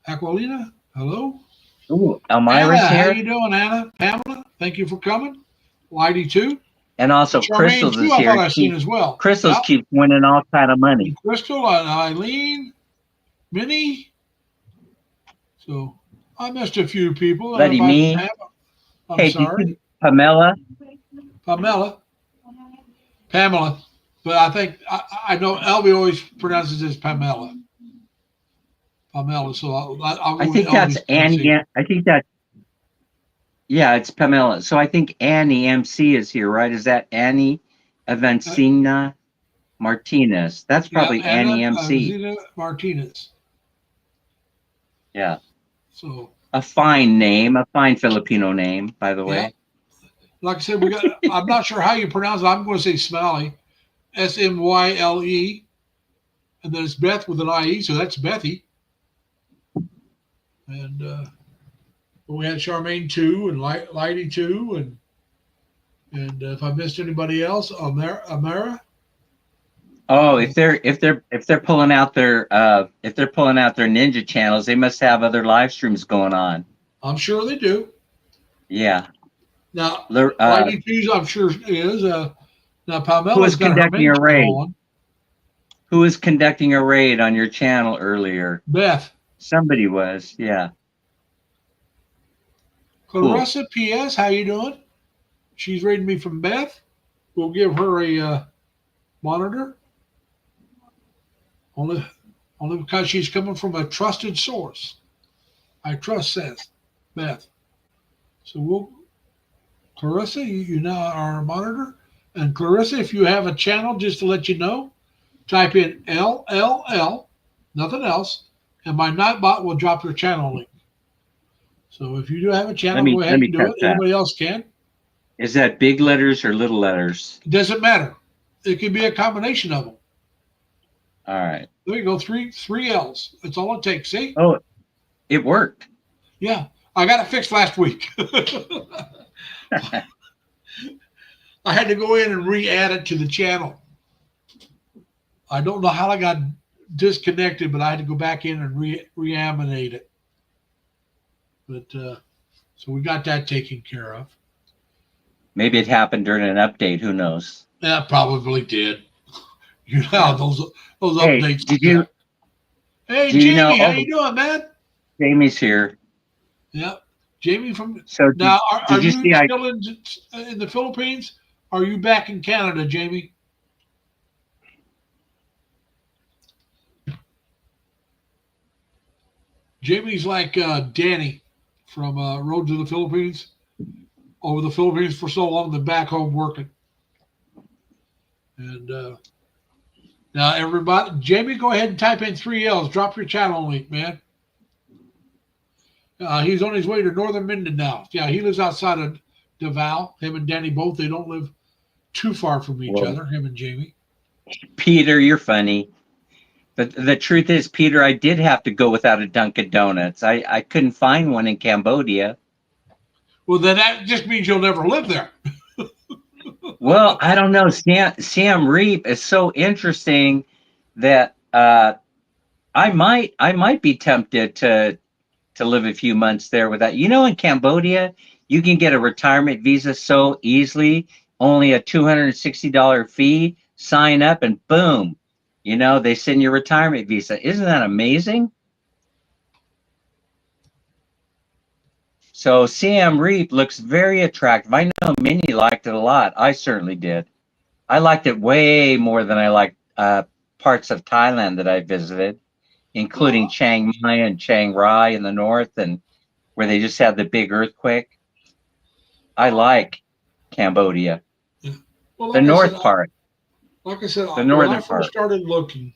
Speaker 1: Aquilina, hello.
Speaker 2: Ooh, Elmira's
Speaker 1: Anna,
Speaker 2: here.
Speaker 1: how you doing, Anna? Pamela, thank you for coming. Whitey too.
Speaker 2: And also
Speaker 1: Charmaine
Speaker 2: Crystals
Speaker 1: too,
Speaker 2: is
Speaker 1: I thought
Speaker 2: here.
Speaker 1: I seen as well.
Speaker 2: Crystals
Speaker 1: Yeah.
Speaker 2: keeps winning all kind of money.
Speaker 1: And Crystal and Eileen, Minnie. So I missed a few people. And
Speaker 2: Letty
Speaker 1: if I
Speaker 2: Me.
Speaker 1: have, I'm
Speaker 2: Hey, did
Speaker 1: sorry.
Speaker 2: you, Pamela?
Speaker 1: Pamela. But I think I know Elvie always pronounces it as Pamela. Pamela. So I'll go
Speaker 2: I
Speaker 1: with
Speaker 2: think that's
Speaker 1: Elvie's
Speaker 2: Annie.
Speaker 1: pronunciation.
Speaker 2: I think that, yeah, it's Pamela. So I think Annie MC is here, right? Is that Annie Avancina Martinez? That's
Speaker 1: Yeah,
Speaker 2: probably
Speaker 1: Anna
Speaker 2: Annie MC.
Speaker 1: Zena Martinez.
Speaker 2: Yeah.
Speaker 1: So
Speaker 2: A fine name, a fine Filipino name, by the
Speaker 1: yeah,
Speaker 2: way.
Speaker 1: like I said, we got. I'm not sure how you pronounce it. I'm going to say Smiley, Smyle, and then it's Beth with an IE, so that's Bethy. And we had Charmaine too, and Lighty too, and if I missed anybody else, Amara.
Speaker 2: Oh, if they're pulling out their ninja channels, they must have other live streams going on.
Speaker 1: I'm sure they do.
Speaker 2: Yeah.
Speaker 1: Now, Lighty two's I'm sure is. Now Pamela's got her main channel on.
Speaker 2: Who was conducting a raid on your channel earlier?
Speaker 1: Beth.
Speaker 2: Somebody was, yeah.
Speaker 1: Clarissa, cool. PS, how you doing? She's raiding me from Beth. We'll give her a monitor. Only because she's coming from a trusted source. I trust says Beth. So Clarissa, you now are a monitor. And Clarissa, if you have a channel, just to let you know, type in LLL, nothing else, and my Nightbot will drop your channel link. So if you do have a channel, go ahead and do it. Anybody else can.
Speaker 2: Is that big letters or little letters?
Speaker 1: It doesn't matter. It could be a combination of them.
Speaker 2: All right.
Speaker 1: There you go. Three L's. That's all it takes. See?
Speaker 2: Oh, it worked.
Speaker 1: Yeah. I got it fixed last week. I had to go in and re-add it to the channel. I don't know how I got disconnected, but I had to go back in and reanimate it. But so we got that taken care of.
Speaker 2: Maybe it happened during an update. Who knows?
Speaker 1: That probably did. You know how those updates.
Speaker 2: Did you?
Speaker 1: Hey, Jamie, how you doing, man?
Speaker 2: Jamie's here.
Speaker 1: Yeah, Jamie from.
Speaker 2: So
Speaker 1: now, are you still in the Philippines? Are you back in Canada, Jamie? Jamie's like Danny from Road to the Philippines. Over the Philippines for so long, then back home working. And now everybody, Jamie, go ahead and type in 3 L's. Drop your channel link, man. He's on his way to Northern Mindanao. Yeah, he lives outside of Davao. Him and Danny both, they don't live too far from each other, him and Jamie.
Speaker 2: Peter, you're funny. But the truth is, Peter, I did have to go without a Dunkin' Donuts. I couldn't find one in Cambodia.
Speaker 1: Well, then that just means you'll never live there.
Speaker 2: Well, I don't know. Siem Reap is so interesting that I might be tempted to live a few months there without. You know, in Cambodia, you can get a retirement visa so easily, only a $260 fee, sign up, and boom, you know, they send you a retirement visa. Isn't that amazing? So Siem Reap looks very attractive. I know Minnie liked it a lot. I certainly did. I liked it way more than I liked parts of Thailand that I visited, including Chiang Mai and Chiang Rai in the north, and where they just had the big earthquake. I like Cambodia. Yeah. Well, like the north part.
Speaker 1: Like I said,
Speaker 2: the northern
Speaker 1: when I first started looking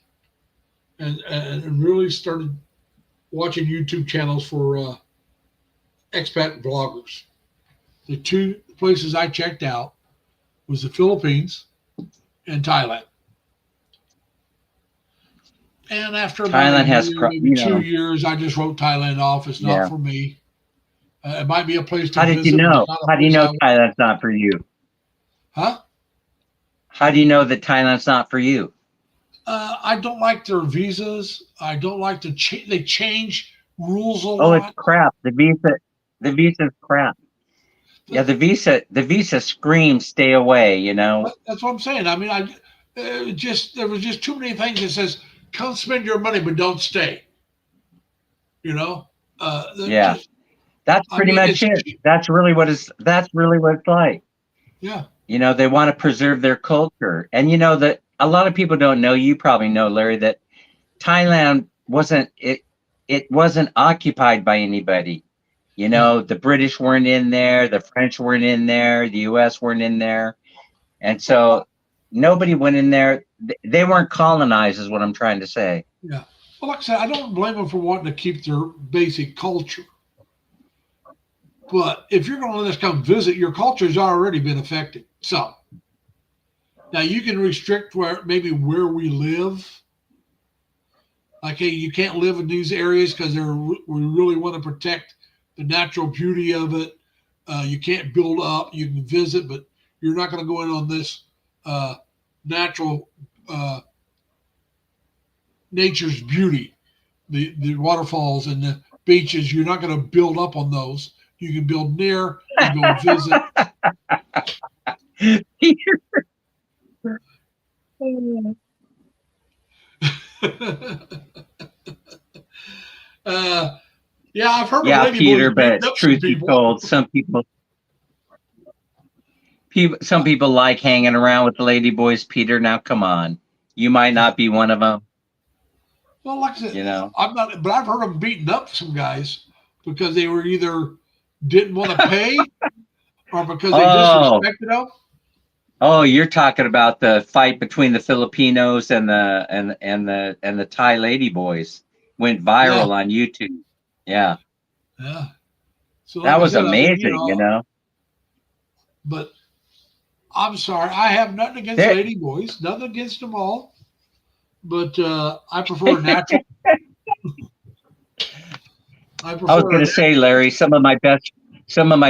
Speaker 1: and really started watching YouTube channels for expat vloggers, the 2 places I checked out was the Philippines and Thailand. And after about maybe 2 years, I just wrote Thailand off. It's not for me. It might be a place to visit.
Speaker 2: How did you know? How do you know Thailand's not for you?
Speaker 1: Huh?
Speaker 2: How do you know that Thailand's not for you?
Speaker 1: I don't like their visas. I don't like they change rules a lot.
Speaker 2: Oh, it's crap. The visa's crap. Yeah, the Visa screams stay away, you know.
Speaker 1: That's what I'm saying. I mean, there was just too many things that says come spend your money but don't stay. You know,
Speaker 2: Yeah.
Speaker 1: just
Speaker 2: That's
Speaker 1: I
Speaker 2: pretty
Speaker 1: mean
Speaker 2: much
Speaker 1: it's
Speaker 2: it. That's really what it's like.
Speaker 1: yeah.
Speaker 2: You know, they want to preserve their culture. And you know that a lot of people don't know, you probably know, Larry, that Thailand wasn't occupied by anybody. You
Speaker 1: No.
Speaker 2: know, the British weren't in there, the French weren't in there, the US weren't in there. And so nobody went in there. They weren't colonized, is what I'm trying to say.
Speaker 1: Yeah. Well, like I said, I don't blame them for wanting to keep their basic culture. But if you're going to let us come visit, your culture's already been affected. So now you can restrict where we live. Like, hey, you can't live in these areas because we really want to protect the natural beauty of it. You can't build up. You can visit, but you're not going to go in on this uh, natural nature's beauty, the waterfalls and the beaches. You're not going to build up on those. You can build near and go visit. uh, yeah, I've heard of
Speaker 2: Yeah,
Speaker 1: lady boys
Speaker 2: Peter,
Speaker 1: beating
Speaker 2: but
Speaker 1: up some
Speaker 2: truth be
Speaker 1: people.
Speaker 2: told, some people like hanging around with the lady boys, Peter. Now, come on. You might not be one of them,
Speaker 1: Well, like I said,
Speaker 2: you know.
Speaker 1: I'm not, but I've heard them beating up some guys because they were either didn't want to pay or because they
Speaker 2: Oh,
Speaker 1: disrespected them.
Speaker 2: oh, you're talking about the fight between the Filipinos and the Thai lady boys. Went
Speaker 1: Yeah,
Speaker 2: viral on YouTube. Yeah.
Speaker 1: yeah. So, like
Speaker 2: That
Speaker 1: I
Speaker 2: was
Speaker 1: said, I mean,
Speaker 2: amazing, you know.
Speaker 1: but I'm sorry, I have nothing against
Speaker 2: There,
Speaker 1: lady boys, nothing against them all, but I prefer natural. I
Speaker 2: I was
Speaker 1: prefer,
Speaker 2: gonna say, Larry, some of my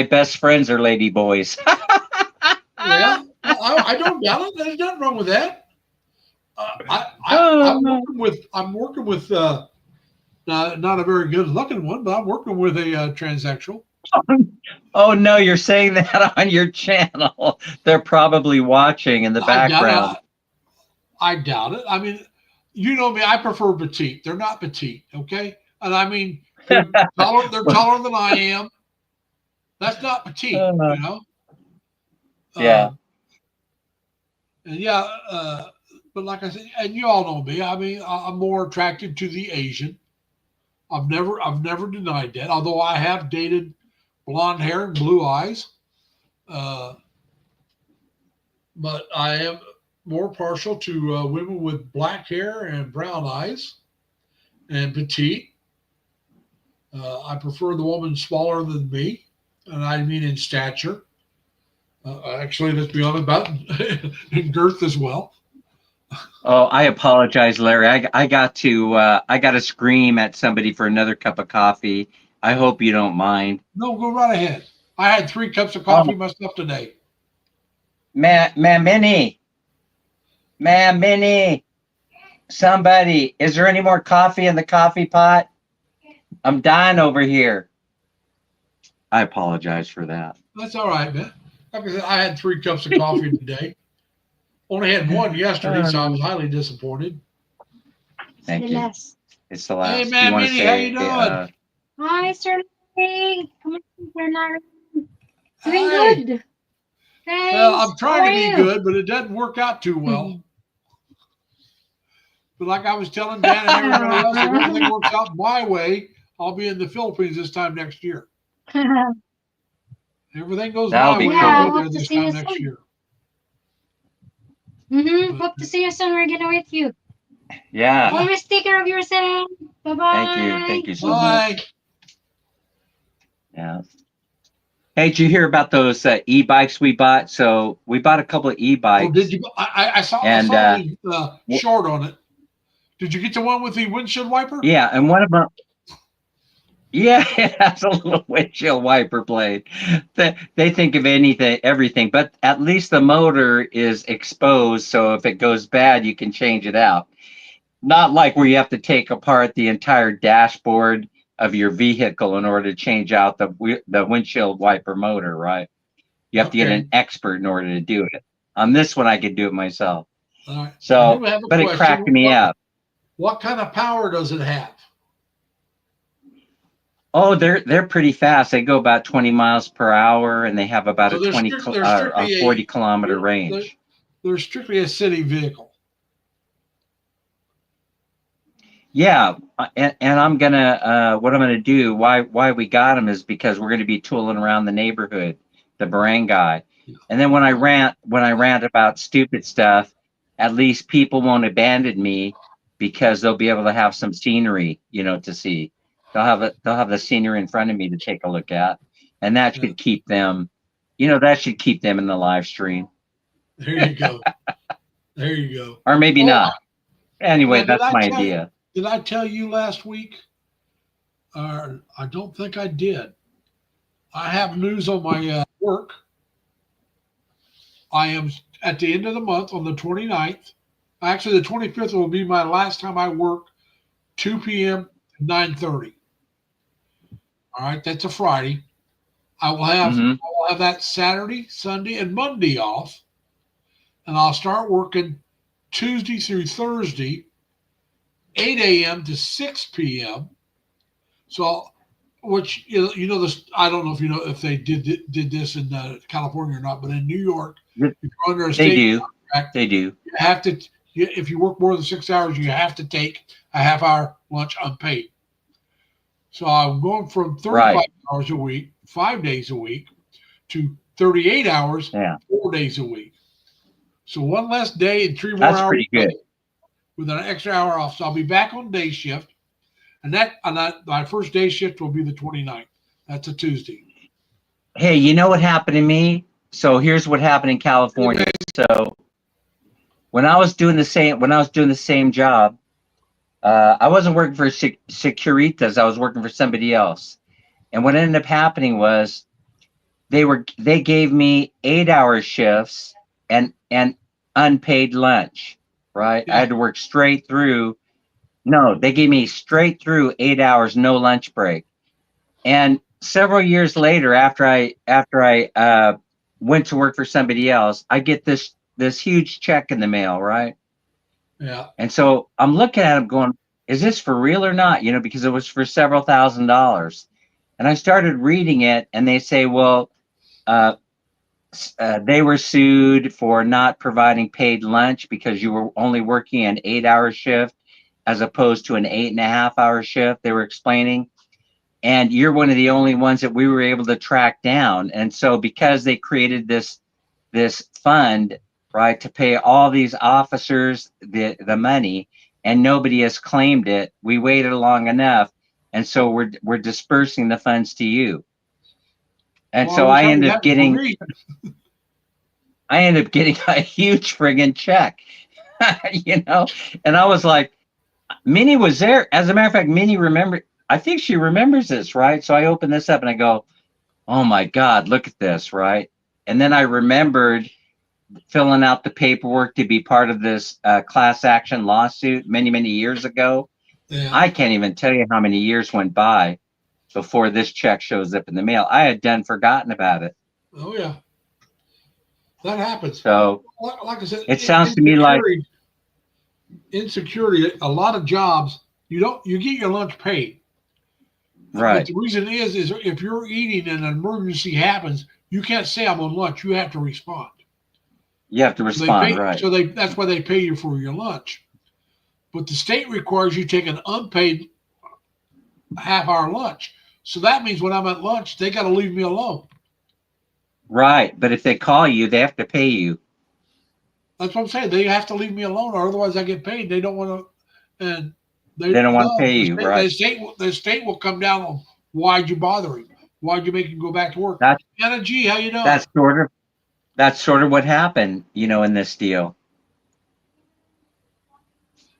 Speaker 2: best friends are lady boys.
Speaker 1: yeah. I don't doubt it. There's nothing wrong with that.
Speaker 2: Oh,
Speaker 1: I'm working with not a very good looking one, but I'm working with a transsexual.
Speaker 2: oh no, you're saying that on your channel. They're probably watching in the
Speaker 1: I doubt
Speaker 2: background.
Speaker 1: it. I doubt it. I mean, you know me. I prefer petite. They're not petite, okay? And I mean, they're taller. They're taller than I am. That's not petite,
Speaker 2: Uh,
Speaker 1: you know.
Speaker 2: yeah.
Speaker 1: And yeah, but like I said, and you all know me. I mean, I'm more attracted to the Asian. I've never denied that. Although I have dated blonde hair and blue eyes, uh, but I am more partial to women with black hair and brown eyes and petite. I prefer the woman smaller than me, and I mean in stature. Actually, let's be honest about in girth as well.
Speaker 2: Oh, I apologize, Larry. I got to scream at somebody for another cup of coffee. I hope you don't mind.
Speaker 1: No, go right ahead. I had 3 cups of
Speaker 2: Oh,
Speaker 1: coffee myself today.
Speaker 2: Minnie, Minnie, somebody, is there any more coffee in the coffee pot? I'm dying over here. I apologize for that.
Speaker 1: That's all right, man. Like I said, I had 3 cups of coffee today. Only had one yesterday, so I was highly disappointed.
Speaker 2: Thank you. It's the
Speaker 1: Hey,
Speaker 2: last. Do you
Speaker 1: man,
Speaker 2: want to
Speaker 1: Minnie, how you
Speaker 2: say,
Speaker 1: doing?
Speaker 3: Hi, Sir Larry. Come on, Sir Larry. Doing
Speaker 1: Hey.
Speaker 3: good.
Speaker 1: Well,
Speaker 3: Thanks.
Speaker 1: I'm
Speaker 3: How
Speaker 1: trying
Speaker 3: are
Speaker 1: to be
Speaker 3: you?
Speaker 1: good, but it doesn't work out too well. But like I was telling Dan and everybody else, if everything works out my way, I'll be in the Philippines this time next year. Everything goes
Speaker 2: That'll
Speaker 1: my
Speaker 2: be
Speaker 1: way,
Speaker 3: Yeah,
Speaker 1: I'll
Speaker 3: I
Speaker 2: cool.
Speaker 1: be there
Speaker 3: hope to
Speaker 1: this
Speaker 3: see you
Speaker 1: time next
Speaker 3: soon.
Speaker 1: year. But
Speaker 3: Hope to see you soon. We're gonna wait you.
Speaker 2: Yeah.
Speaker 3: Always take care of yourself. Bye
Speaker 2: Thank you.
Speaker 3: bye.
Speaker 2: Thank you so much.
Speaker 1: bye.
Speaker 2: Yeah. Hey, did you hear about those e-bikes we bought? So we bought a couple of
Speaker 1: Oh,
Speaker 2: e-bikes,
Speaker 1: did you? I
Speaker 2: and
Speaker 1: saw the
Speaker 2: w-
Speaker 1: short on it. Did you get the one with the windshield wiper?
Speaker 2: yeah, and one of them, yeah, it has a little windshield wiper blade. They think of everything, but at least the motor is exposed, so if it goes bad, you can change it out. Not like where you have to take apart the entire dashboard of your vehicle in order to change out the windshield wiper motor, right? You have to get
Speaker 1: Okay.
Speaker 2: an expert in order to do it. On this one, I could do it myself.
Speaker 1: All right. I
Speaker 2: So,
Speaker 1: do have a
Speaker 2: but it
Speaker 1: question.
Speaker 2: cracked me up.
Speaker 1: What kind of power does it have?
Speaker 2: Oh, they're pretty fast. They go about 20 miles per hour, and they have about
Speaker 1: So
Speaker 2: a
Speaker 1: they're
Speaker 2: 40
Speaker 1: strictly
Speaker 2: kilometer
Speaker 1: they're,
Speaker 2: range.
Speaker 1: they're strictly a city vehicle.
Speaker 2: Yeah, and I'm gonna what I'm gonna do. Why we got them is because we're gonna be tooling around the neighborhood, the barangay, and then when I rant about stupid stuff, at least people won't abandon me because they'll be able to have some scenery, to see. They'll have the scenery in front of me to take a look at, and that
Speaker 1: Yeah.
Speaker 2: should keep them, that should keep them in the live stream,
Speaker 1: There you go. There you go.
Speaker 2: or maybe
Speaker 1: Oh,
Speaker 2: not. Anyway,
Speaker 1: now,
Speaker 2: that's my idea.
Speaker 1: Did I tell you last week? I don't think I did. I have news on my work. I am at the end of the month on the 29th. Actually, the 25th will be my last time I work, 2 p.m. to 9:30. All right, that's a Friday. I will have that Saturday, Sunday, and Monday off, and I'll start working Tuesday through Thursday, 8 a.m. to 6 p.m. So, which this, I don't know if if they did this in California or not, but in New York, if you're under a
Speaker 2: They
Speaker 1: state
Speaker 2: do.
Speaker 1: contract,
Speaker 2: They do.
Speaker 1: you have to. If you work more than 6 hours, you have to take a half-hour lunch unpaid. So I'm going from 35 hours a week, 5 days a week, to 38 hours, 4 days a week. So one less day and 3 more
Speaker 2: That's
Speaker 1: hours
Speaker 2: pretty good.
Speaker 1: with an extra hour off. So I'll be back on day shift, and my first day shift will be the 29th. That's a Tuesday.
Speaker 2: Hey, you know what happened to me? So here's what happened in California. So when I was doing the same job, I wasn't working for Securitas. I was working for somebody else. And what ended up happening was they gave me 8-hour shifts and unpaid lunch, right?
Speaker 1: Yeah.
Speaker 2: I had to work straight through. No, they gave me straight through 8 hours, no lunch break. And several years later, after I went to work for somebody else, I get this huge check in the mail, right?
Speaker 1: Yeah.
Speaker 2: And so I'm looking at them going, is this for real or not? Because it was for several $1,000s. And I started reading it, and they say, well, they were sued for not providing paid lunch because you were only working an 8-hour shift as opposed to an 8.5-hour shift, they were explaining. And you're one of the only ones that we were able to track down. And so because they created this fund, right, to pay all these officers the money, and nobody has claimed it, we waited long enough, and so we're dispersing the funds to you. And so I ended up getting a huge friggin' check, and I was like, Minnie was there. As a matter of fact, Minnie I think she remembers this, right? So I open this up and I go, oh my God, look at this, right? And then I remembered filling out the paperwork to be part of this class action lawsuit many, many years ago.
Speaker 1: Yeah.
Speaker 2: I can't even tell you how many years went by before this check shows up in the mail. I had forgotten about it.
Speaker 1: Oh yeah, that happens.
Speaker 2: So
Speaker 1: like I said,
Speaker 2: it sounds to me like
Speaker 1: insecurity. A lot of jobs you get your lunch paid.
Speaker 2: Right.
Speaker 1: But the reason is if you're eating and an emergency happens, you can't say I'm on lunch. You have to respond.
Speaker 2: You have to respond, right?
Speaker 1: So that's why they pay you for your lunch. But the state requires you take an unpaid half-hour lunch. So that means when I'm at lunch, they got to leave me alone.
Speaker 2: Right, but if they call you, they have to pay you.
Speaker 1: That's what I'm saying. They have to leave me alone, or otherwise I get paid. They don't want to, and
Speaker 2: they don't want to pay you, right?
Speaker 1: The state will come down on why'd you bother him? Why'd you make him go back to work? Anna G, how you doing?
Speaker 2: That's sort of what happened, in this deal.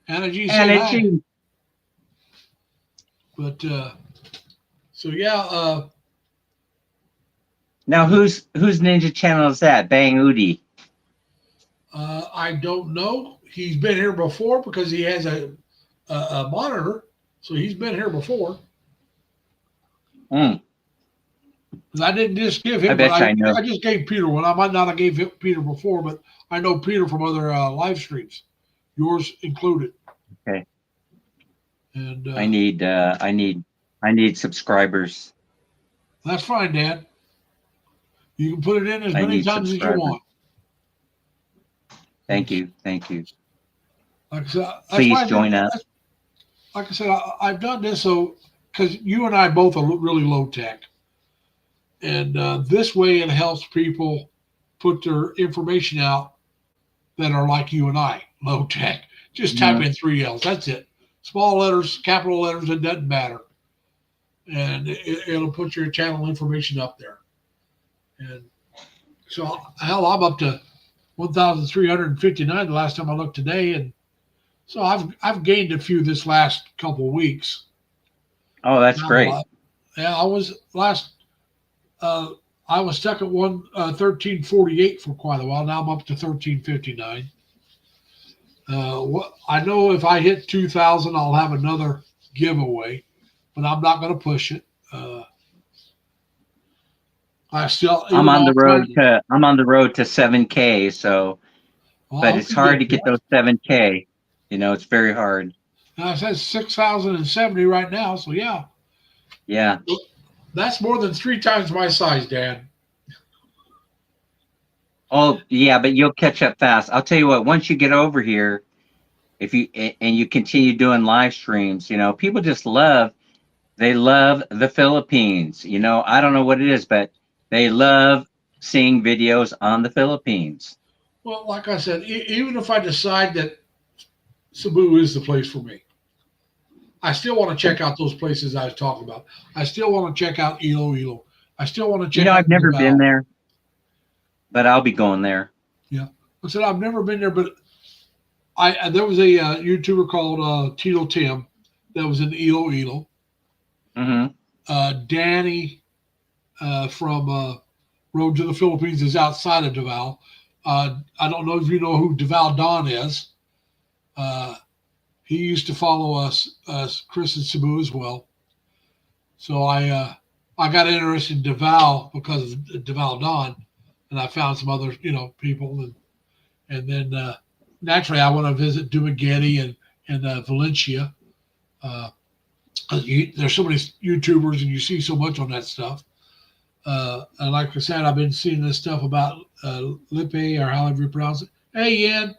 Speaker 1: Anna G,
Speaker 2: Anna G.
Speaker 1: But so yeah.
Speaker 2: Now whose Ninja channel is that? Bang Udi.
Speaker 1: I don't know. He's been here before because he has a monitor, so he's been here before. 'Cause I didn't just give him
Speaker 2: I bet
Speaker 1: one.
Speaker 2: you I know.
Speaker 1: I just gave Peter one. I might not have gave Peter before, but I know Peter from other live streams, yours included.
Speaker 2: Okay.
Speaker 1: And
Speaker 2: I need subscribers.
Speaker 1: that's fine, Dad. You can put it in as
Speaker 2: I
Speaker 1: many
Speaker 2: need
Speaker 1: times as you
Speaker 2: subscribers.
Speaker 1: want.
Speaker 2: Thank you. Thank you.
Speaker 1: Like I said, that's
Speaker 2: Please
Speaker 1: why I
Speaker 2: join
Speaker 1: did-
Speaker 2: us.
Speaker 1: that's- Like I said, I've done this so because you and I both are really low tech, and this way it helps people put their information out that are like you and I, low tech. Just type in 3 L's. That's it. Small letters, capital letters, it doesn't matter. And it'll put your channel information up there. And so, hell, I'm up to 1,359 the last time I looked today. And so I've gained a few this last couple of weeks.
Speaker 2: Oh, that's
Speaker 1: Not a
Speaker 2: great.
Speaker 1: lot. Yeah, I was stuck at 1348 for quite a while. Now I'm up to 1359. I know if I hit 2,000, I'll have another giveaway, but I'm not going to push it.
Speaker 2: I'm on the road to 7K. So, but it's hard to get those 7K. You know, it's very hard.
Speaker 1: Now it says 6,070 right now. So yeah,
Speaker 2: Yeah.
Speaker 1: that's more than 3 times my size, Dan.
Speaker 2: Oh, yeah, but you'll catch up fast. I'll tell you what, once you get over here, if you and you continue doing live streams, you know, people just love the Philippines. You know, I don't know what it is, but they love seeing videos on the Philippines.
Speaker 1: Well, like I said, even if I decide that Cebu is the place for me, I still want to check out those places I was talking about. I still want to check out Iloilo. I still want to check
Speaker 2: You know,
Speaker 1: out
Speaker 2: I've never
Speaker 1: Davao.
Speaker 2: been there, but I'll be going there.
Speaker 1: I said I've never been there, but there was a YouTuber called Tito Tim that was in Iloilo.
Speaker 2: Mm-hmm.
Speaker 1: Danny from Road to the Philippines is outside of Davao. I don't know if you know who Davao Don is. He used to follow us, Chris and Cebu as well. So I got interested in Davao because of Davao Don, and I found some other people, and then naturally I want to visit Dumaguete and Valencia. There's so many YouTubers, and you see so much on that stuff. And like I said, I've been seeing this stuff about Lipe, or however you pronounce it. Hey, Yen,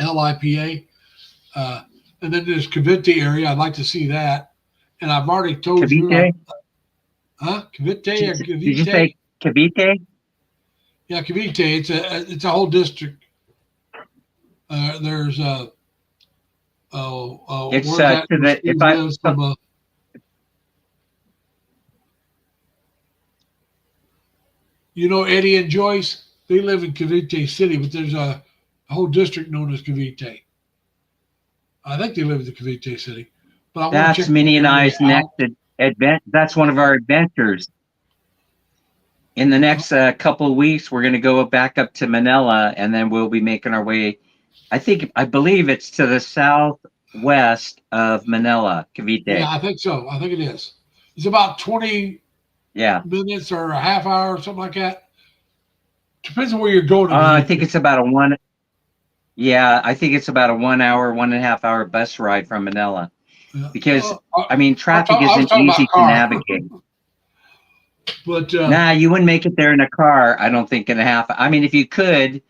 Speaker 1: Lipa. And then there's Cavite area. I'd like to see that. And I've already told you.
Speaker 2: Cavite?
Speaker 1: Cavite or Cavite?
Speaker 2: Did you say Cavite?
Speaker 1: Yeah, Cavite. It's a whole district. There's
Speaker 2: It's
Speaker 1: where's that?
Speaker 2: to the if I
Speaker 1: From, Eddie and Joyce, they live in Cavite City, but there's a whole district known as Cavite. I think they live in the Cavite City. But I want to
Speaker 2: that's
Speaker 1: check
Speaker 2: Minnie and
Speaker 1: that
Speaker 2: I's
Speaker 1: area
Speaker 2: next advent. That's one of our adventures. In the next couple of weeks, we're going to go back up to Manila, and then we'll be making our way. I believe it's to the southwest of Manila, Cavite.
Speaker 1: Yeah, I think so. I think it is. It's about 20 minutes or a half hour or something like that. Depends on where you're going.
Speaker 2: I think it's about a one. Yeah, I think it's about a 1 hour, 1.5 hour bus ride from Manila. Because I mean, traffic isn't easy to navigate.
Speaker 1: But
Speaker 2: nah, you wouldn't make it there in a car. I don't think in a half. I mean, if you could,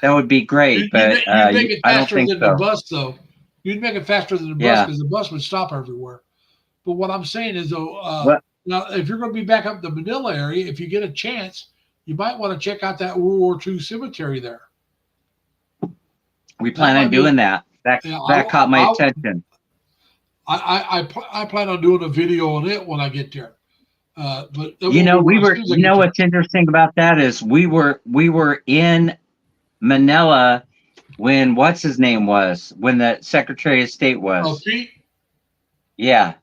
Speaker 2: that would be great. But
Speaker 1: you'd make it
Speaker 2: I don't
Speaker 1: faster
Speaker 2: think
Speaker 1: than
Speaker 2: so.
Speaker 1: the bus, though. You'd make it faster than the bus because the bus would stop everywhere. But what I'm saying is, though, now if you're going to be back up the Manila area, if you get a chance, you might want to check out that World War II cemetery there.
Speaker 2: We plan on doing that. That caught my attention.
Speaker 1: I plan on doing a video on it when I get there. But
Speaker 2: what's interesting about that is we were in Manila when what's his name was when the Secretary of State was.
Speaker 1: Oh, Pete.
Speaker 2: Yeah,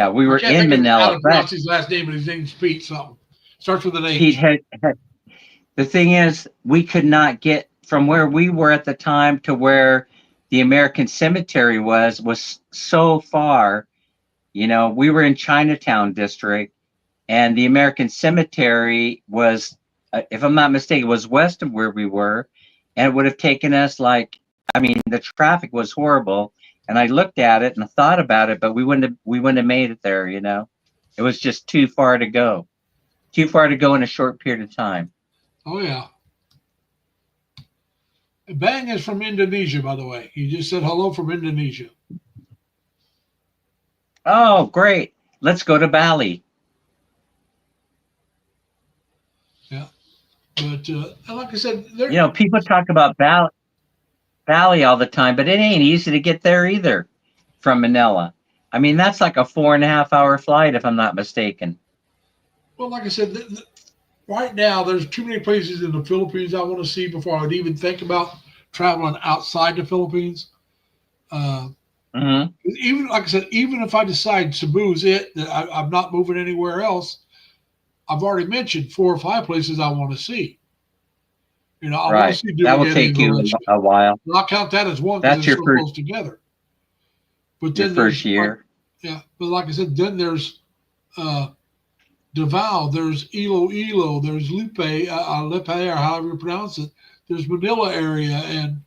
Speaker 2: we were in Manila.
Speaker 1: Pronounce his last name, but his name's Pete something. Starts with an H.
Speaker 2: Pete had, the thing is, we could not get from where we were at the time to where the American Cemetery was so far. We were in Chinatown district, and the American Cemetery was, if I'm not mistaken, was west of where we were, and it would have taken us like, I mean, the traffic was horrible, and I looked at it and I thought about it, but we wouldn't have made it there, you know. It was just too far to go, in a short period of time.
Speaker 1: Oh yeah. Bang is from Indonesia, by the way. He just said hello from Indonesia.
Speaker 2: Oh, great! Let's go to Bali.
Speaker 1: Yeah, but like I said, there.
Speaker 2: You know, people talk about Bali all the time, but it ain't easy to get there either from Manila. I mean, that's like a 4.5 hour flight, if I'm not mistaken.
Speaker 1: Well, like I said, right now there's too many places in the Philippines I want to see before I would even think about traveling outside the Philippines. Even like I said, even if I decide Cebu's it, that I'm not moving anywhere else, I've already mentioned 4 or 5 places I want to see. You know, I want to see
Speaker 2: That will
Speaker 1: Dumaguete
Speaker 2: take
Speaker 1: and
Speaker 2: you
Speaker 1: Valencia.
Speaker 2: a while.
Speaker 1: And I'll count that as one because
Speaker 2: That's
Speaker 1: they're
Speaker 2: your
Speaker 1: so
Speaker 2: first,
Speaker 1: close together. But
Speaker 2: your
Speaker 1: then
Speaker 2: first
Speaker 1: there's
Speaker 2: year.
Speaker 1: yeah, but like I said, then there's Davao, there's Iloilo, there's Lipe, Lipe, or however you pronounce it. There's Manila area, and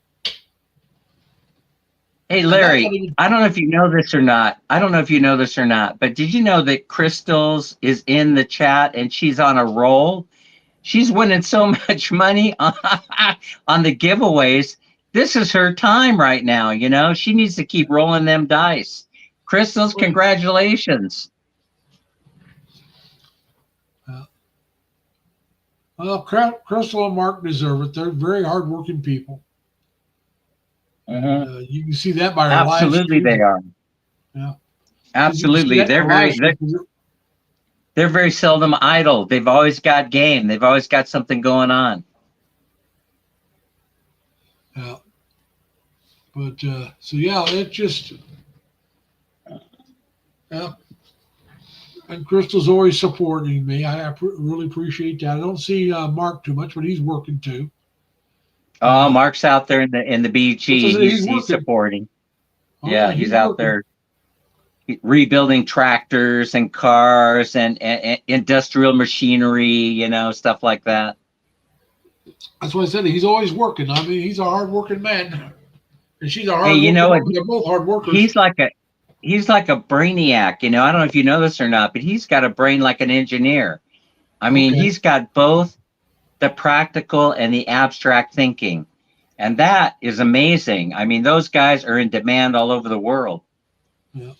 Speaker 2: Hey,
Speaker 1: that's not
Speaker 2: Larry,
Speaker 1: even.
Speaker 2: I don't know if you know this or not. But did you know that Crystals is in the chat and she's on a roll? She's winning so much money on the giveaways. This is her time right now, you know? She needs to keep rolling them dice. Crystals, congratulations.
Speaker 1: Well, Crystal and Mark deserve it. They're very hardworking people. You can see that by our live
Speaker 2: Absolutely,
Speaker 1: stream.
Speaker 2: they are.
Speaker 1: Yeah.
Speaker 2: Absolutely. They're very seldom idle. They've always got game. They've always got something going on.
Speaker 1: Yeah. But so yeah, it just yeah. And Crystal's always supporting me. I really appreciate that. I don't see Mark too much, but he's working too.
Speaker 2: Oh, Mark's out there in the BG. He's supporting.
Speaker 1: Oh,
Speaker 2: yeah, he's out there rebuilding tractors and cars and industrial machinery, you know, stuff like that.
Speaker 1: That's why I said he's always working. I mean, he's a hardworking man, and she's a hard.
Speaker 2: Hey, you know what?
Speaker 1: They're both hard workers.
Speaker 2: He's like a brainiac. You know, I don't know if you know this or not, but he's got a brain like an engineer. I mean, he's got both the practical and the abstract thinking. And that is amazing. I mean, those guys are in demand all over the world.
Speaker 1: Yeah.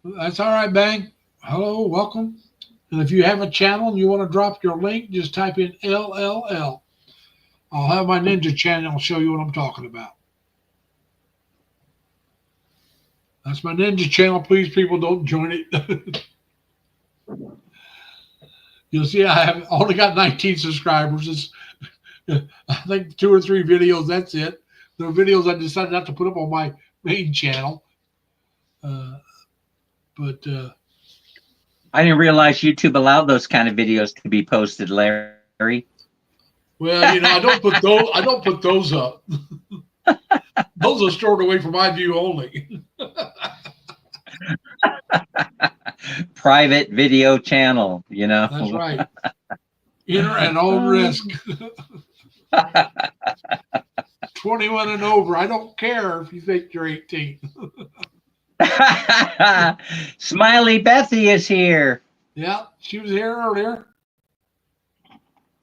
Speaker 1: That's all right, Bang. Hello, welcome. And if you have a channel and you want to drop your link, just type in LLL. I'll have my Ninja channel show you what I'm talking about. That's my Ninja channel. Please, people, don't join it. You'll see I have only got 19 subscribers. It's, I think 2 or 3 videos, that's it. There are videos I decided not to put up on my main channel. But
Speaker 2: I didn't realize YouTube allowed those kind of videos to be posted, Larry.
Speaker 1: Well, you know, I don't put those up. Those are stored away for my view only.
Speaker 2: Private video channel, you know.
Speaker 1: That's right. Enter and own risk. 21 and over. I don't care if you think you're 18.
Speaker 2: Smiley Bethy is here.
Speaker 1: Yeah, she was here earlier.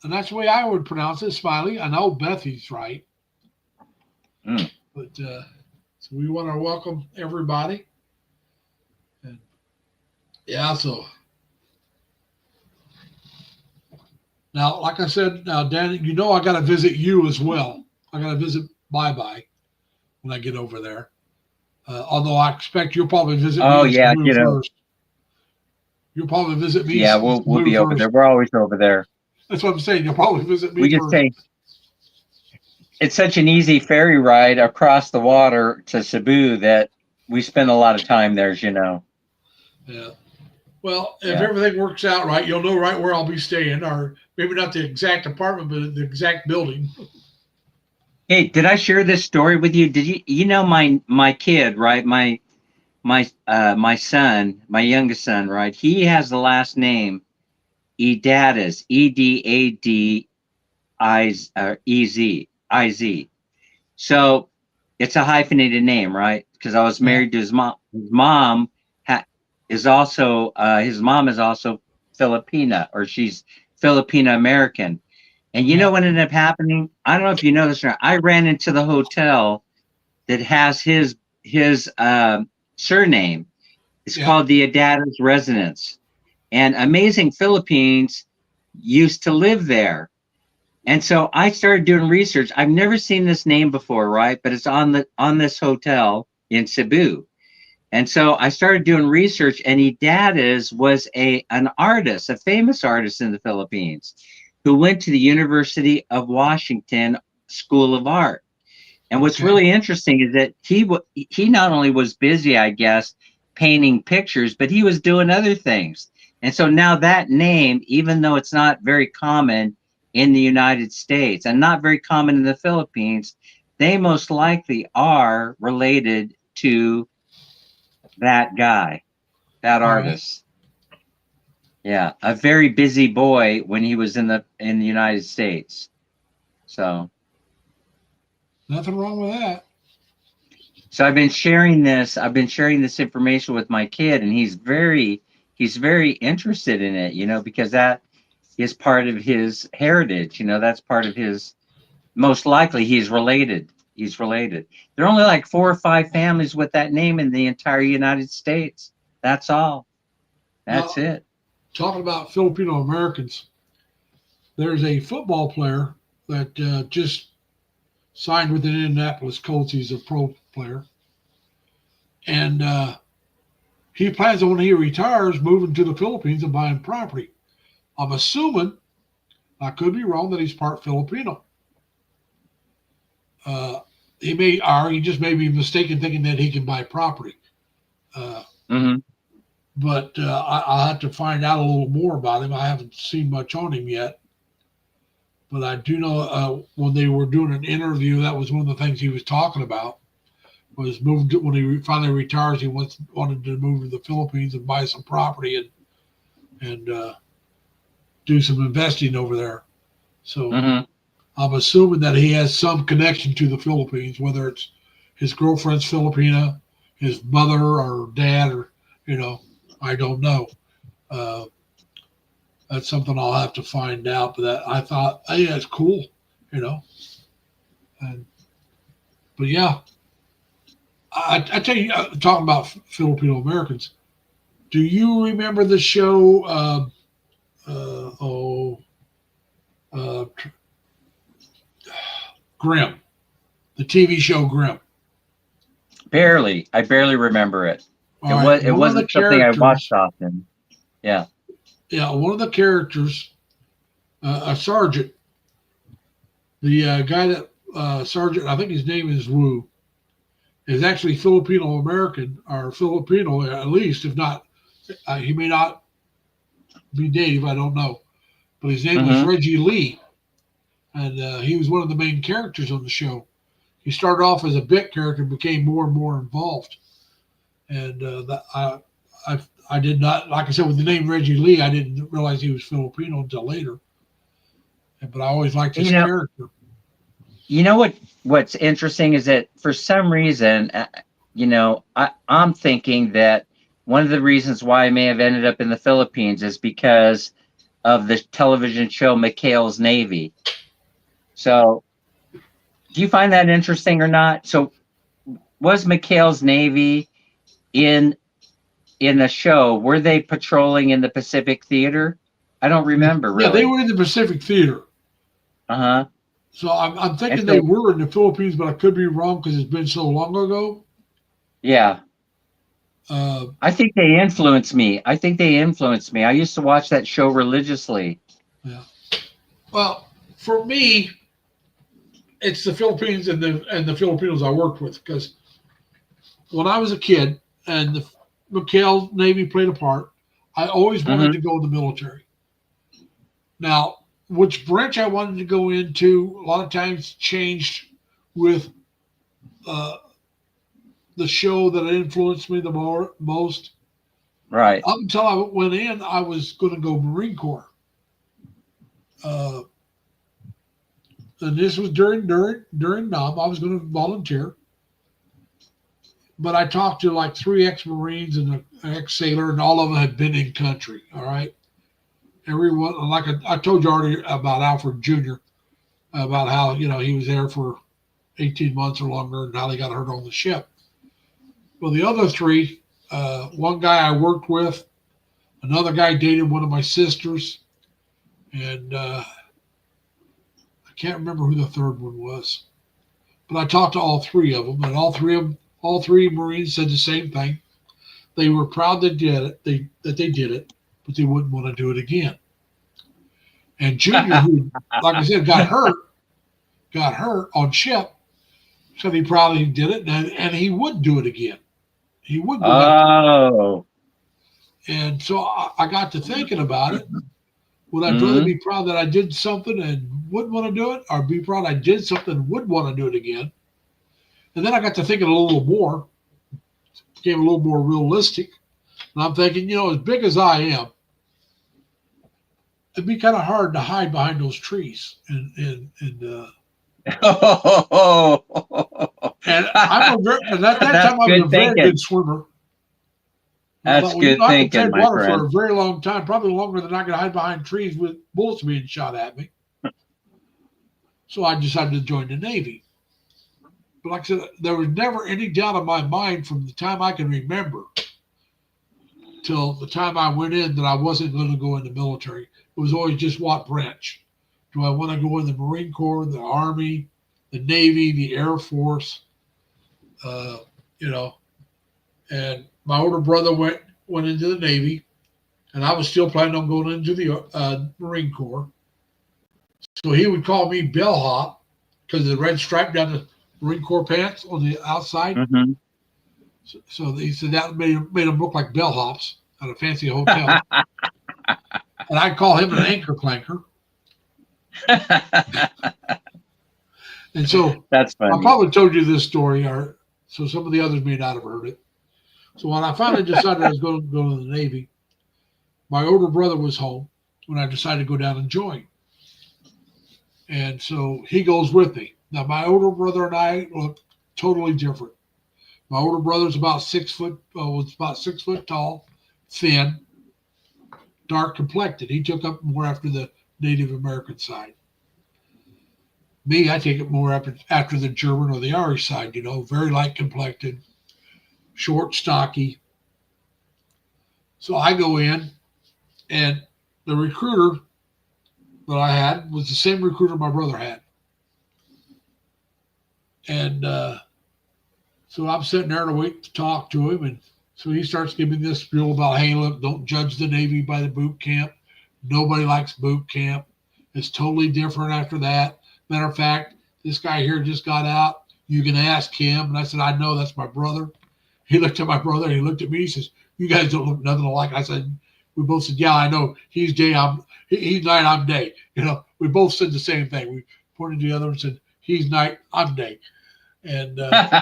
Speaker 1: And that's the way I would pronounce it, Smiley. I know Bethy's right. But so we want to welcome everybody. And yeah, so now, like I said, now, Dan, you know I got to visit you as well. I got to visit Bye Bye when I get over there. Although I expect you'll probably visit me.
Speaker 2: Oh, yeah, you know.
Speaker 1: First. You'll probably visit me.
Speaker 2: Yeah, we'll be over there. We're always over there.
Speaker 1: That's what I'm saying. You'll probably visit me.
Speaker 2: We just say it's such an easy ferry ride across the water to Cebu that we spend a lot of time there, as you know.
Speaker 1: Yeah. Well, if everything works out right, you'll know right where I'll be staying, or maybe not the exact apartment, but the exact building.
Speaker 2: Hey, did I share this story with you? Did you know my kid, right? My son, my youngest son, right? He has the last name Edadis, EDADIZ. So it's a hyphenated name, right? Because I was
Speaker 1: Yeah.
Speaker 2: married to his mom. His mom is also Filipina, or she's Filipino American. And you
Speaker 1: Yeah.
Speaker 2: know what ended up happening? I don't know if you know this or not. I ran into the hotel that has his surname. It's
Speaker 1: Yeah.
Speaker 2: called the Adadas Residence. And Amazing Philippines used to live there. And so I started doing research. I've never seen this name before, right? But it's on this hotel in Cebu. And so I started doing research, and Edadis was an artist, a famous artist in the Philippines, who went to the University of Washington School of Art. And what's
Speaker 1: Okay.
Speaker 2: really interesting is that he not only was busy, I guess, painting pictures, but he was doing other things. And so now that name, even though it's not very common in the United States and not very common in the Philippines, they most likely are related to that guy, that
Speaker 1: All right.
Speaker 2: artist. Yeah, a very busy boy when he was in the United States. So
Speaker 1: Nothing wrong with that.
Speaker 2: So I've been sharing this information with my kid, and he's very interested in it, because that is part of his heritage. That's part of his, most likely he's related. There are only like 4 or 5 families with that name in the entire United States. That's all. That's
Speaker 1: Now,
Speaker 2: it.
Speaker 1: talking about Filipino Americans, there's a football player that just signed with the Indianapolis Colts. He's a pro player, and he plans on when he retires moving to the Philippines and buying property. I'm assuming, I could be wrong, that he's part Filipino. Uh, he just may be mistaken thinking that he can buy property. Uh,
Speaker 2: Hmm.
Speaker 1: but I'll have to find out a little more about him. I haven't seen much on him yet, but I do know when they were doing an interview, that was one of the things he was talking about. Was moving to, when he finally retires, he wanted to move to the Philippines and buy some property and do some investing over there. So
Speaker 2: Hmm.
Speaker 1: I'm assuming that he has some connection to the Philippines, whether it's his girlfriend's Filipina, his mother or dad, or you know, I don't know. Uh, that's something I'll have to find out. But that I thought, hey, that's cool, you know. And but yeah, I tell you, talking about Filipino Americans. Do you remember the show? Uh, oh, uh, Grimm, the TV show Grimm.
Speaker 2: I barely remember it.
Speaker 1: All
Speaker 2: It
Speaker 1: right,
Speaker 2: was it
Speaker 1: one of the
Speaker 2: wasn't something I watched
Speaker 1: characters,
Speaker 2: often. Yeah.
Speaker 1: yeah, one of the characters, a sergeant, the guy that sergeant, I think his name is Wu, is actually Filipino American or Filipino at least, if not, he may not be native, I don't know, but his name was
Speaker 2: Hmm.
Speaker 1: Reggie Lee, and he was one of the main characters on the show. He started off as a bit character, and became more and more involved, and I I did not, like I said, with the name Reggie Lee, I didn't realize he was Filipino until later, but I always liked
Speaker 2: You
Speaker 1: his
Speaker 2: know,
Speaker 1: character.
Speaker 2: You know what's interesting is that for some reason, I'm thinking that one of the reasons why I may have ended up in the Philippines is because of the television show McHale's Navy. So, do you find that interesting or not? So, was McHale's Navy in in the show? Were they patrolling in the Pacific Theater? I don't remember
Speaker 1: Yeah, they
Speaker 2: really.
Speaker 1: were in the Pacific Theater.
Speaker 2: Uh-huh.
Speaker 1: So I'm
Speaker 2: And
Speaker 1: thinking they
Speaker 2: so,
Speaker 1: were in the Philippines, but I could be wrong because it's been so long ago.
Speaker 2: yeah,
Speaker 1: Uh,
Speaker 2: I think they influenced me. I used to watch that show religiously.
Speaker 1: yeah. Well, for me, it's the Philippines and the Filipinos I worked with because when I was a kid and the McHale Navy played a part, I always wanted
Speaker 2: Hmm.
Speaker 1: to go in the military. Now, which branch I wanted to go into a lot of times changed with the show that influenced me the most.
Speaker 2: Right.
Speaker 1: Up until I went in, I was going to go Marine Corps. And this was during NOM. I was going to volunteer, but I talked to like 3 ex-Marines and an ex-sailor, and all of them had been in country. All right, everyone, like I told you already about Alfred Jr., about how he was there for 18 months or longer, and how he got hurt on the ship. Well, the other 3, one guy I worked with, another guy dated one of my sisters, and I can't remember who the third one was. But I talked to all 3 of them, and all three Marines said the same thing. They were proud they did it, that they did it, but they wouldn't want to do it again. And Junior, who, like I said, got hurt on ship, said he probably did it, and he would do it again. He would go back.
Speaker 2: Oh.
Speaker 1: And so I got to thinking about it. Would I rather be proud that I did something and wouldn't want to do it, or be proud I did something and would want to do it again? And then I got to thinking a little more, became a little more realistic. And I'm thinking, as big as I am, it'd be kind of hard to hide behind those trees. And I'm and at that time I was a very good swimmer.
Speaker 2: That's good
Speaker 1: I
Speaker 2: thinking,
Speaker 1: could tread
Speaker 2: my
Speaker 1: water
Speaker 2: friend.
Speaker 1: for a very long time, probably longer than I could hide behind trees with bullets being shot at me. So I decided to join the Navy. But like I said, there was never any doubt in my mind from the time I can remember till the time I went in that I wasn't going to go in the military. It was always just what branch. Do I want to go in the Marine Corps, the Army, the Navy, the Air Force? And my older brother went into the Navy, and I was still planning on going into the Marine Corps. So he would call me bellhop because of the red stripe down the Marine Corps pants on the outside.
Speaker 2: Mm-hmm.
Speaker 1: So he said that made him look like bellhops at a fancy hotel. And I'd call him an anchor clanker. And so
Speaker 2: that's funny.
Speaker 1: I probably told you this story, or so some of the others may not have heard it. So when I finally decided I was going to go to the Navy, my older brother was home when I decided to go down and join. And so he goes with me. Now, my older brother and I look totally different. My older brother's about 6 foot, was about 6 foot tall, thin, dark complected. He took up more after the Native American side. Me, I take it more after the German or the Irish side, very light complected, short, stocky. So I go in, and the recruiter that I had was the same recruiter my brother had. And so I'm sitting there to wait to talk to him. And so he starts giving this spiel about, hey, look, don't judge the Navy by the boot camp. Nobody likes boot camp. It's totally different after that. Matter of fact, this guy here just got out. You can ask him. And I said, I know, that's my brother. He looked at my brother, and he looked at me. He says, you guys don't look nothing alike. I said, we both said, yeah, I know. He's day, he's night, I'm day. We both said the same thing. We pointed to the other and said, he's night, I'm day. And he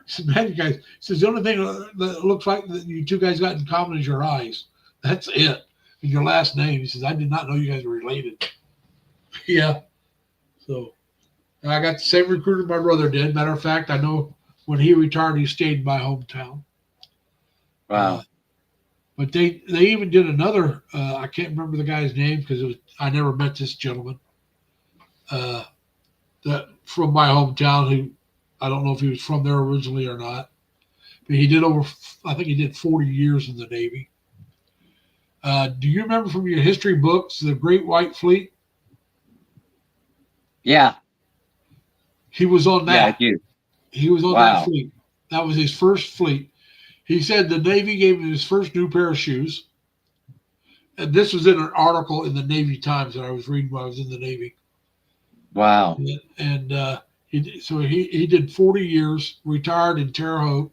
Speaker 1: said, man, you guys, he says, the only thing that looks like that you 2 guys got in common is your eyes. That's it. And your last name. He says, I did not know you guys were related. Yeah. So I got the same recruiter my brother did. Matter of fact, I know when he retired, he stayed in my hometown.
Speaker 2: Wow.
Speaker 1: But they even did another, I can't remember the guy's name because I never met this gentleman that from my hometown who, I don't know if he was from there originally or not, but he did I think he did 40 years in the Navy. Do you remember from your history books, the Great White Fleet?
Speaker 2: Yeah.
Speaker 1: He was on that.
Speaker 2: Yeah, I do.
Speaker 1: He was on that fleet. That was his first fleet. He said the Navy gave him his first new pair of shoes. And this was in an article in the Navy Times that I was reading while I was in the Navy.
Speaker 2: Wow.
Speaker 1: And he did 40 years, retired in Terre Haute.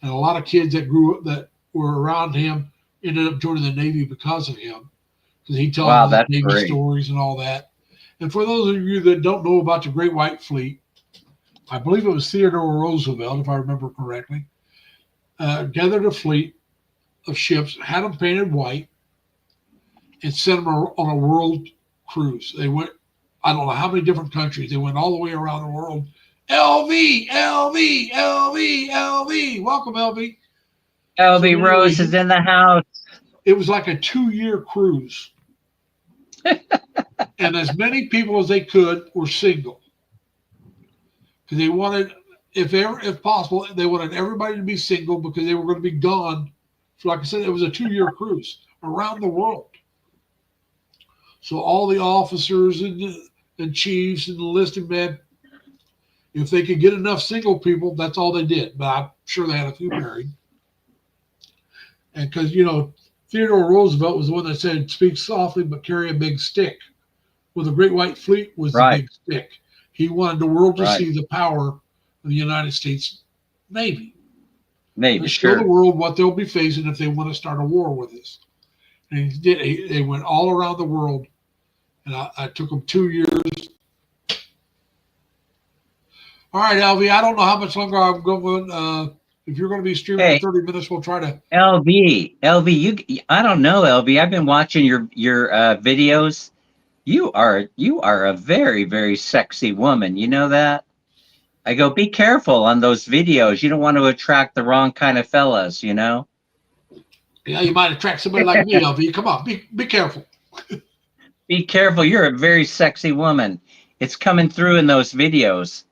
Speaker 1: And a lot of kids that grew up that were around him ended up joining the Navy because of him. Because he tells them Navy stories and all that. And for those of you that don't know about the Great White Fleet, I believe it was Theodore Roosevelt, if I remember correctly, gathered a fleet of ships, had them painted white, and sent them on a world cruise. They went, I don't know how many different countries. They went all the way around the world. LV, LV, LV, LV. Welcome, LV. So
Speaker 2: LB
Speaker 1: anyway,
Speaker 2: Rose is in the house.
Speaker 1: it was like a 2-year cruise. And as many people as they could were single. Because they wanted, if possible, they wanted everybody to be single because they were going to be gone. So like I said, it was a 2-year cruise around the world. So all the officers and chiefs and enlisted men, if they could get enough single people, that's all they did. But I'm sure they had a few married. And because, Theodore Roosevelt was the one that said, speak softly but carry a big stick. Well, the Great White Fleet was the
Speaker 2: Right.
Speaker 1: big stick. He wanted the world to
Speaker 2: Right.
Speaker 1: see the power of the United States Navy.
Speaker 2: Maybe,
Speaker 1: And show the
Speaker 2: sure.
Speaker 1: world what they'll be facing if they want to start a war with us. And he did. They went all around the world. And I took them 2 years. All right, LV, I don't know how much longer I'm going. If you're going to be streaming
Speaker 2: Hey.
Speaker 1: for 30 minutes, we'll try to.
Speaker 2: LB, I don't know, LB. I've been watching your videos. You are a very, very sexy woman. You know that? I go, be careful on those videos. You don't want to attract the wrong kind of fellas, you know?
Speaker 1: Yeah, you might attract somebody like me, LV. Come on, be careful.
Speaker 2: Be careful. You're a very sexy woman. It's coming through in those videos.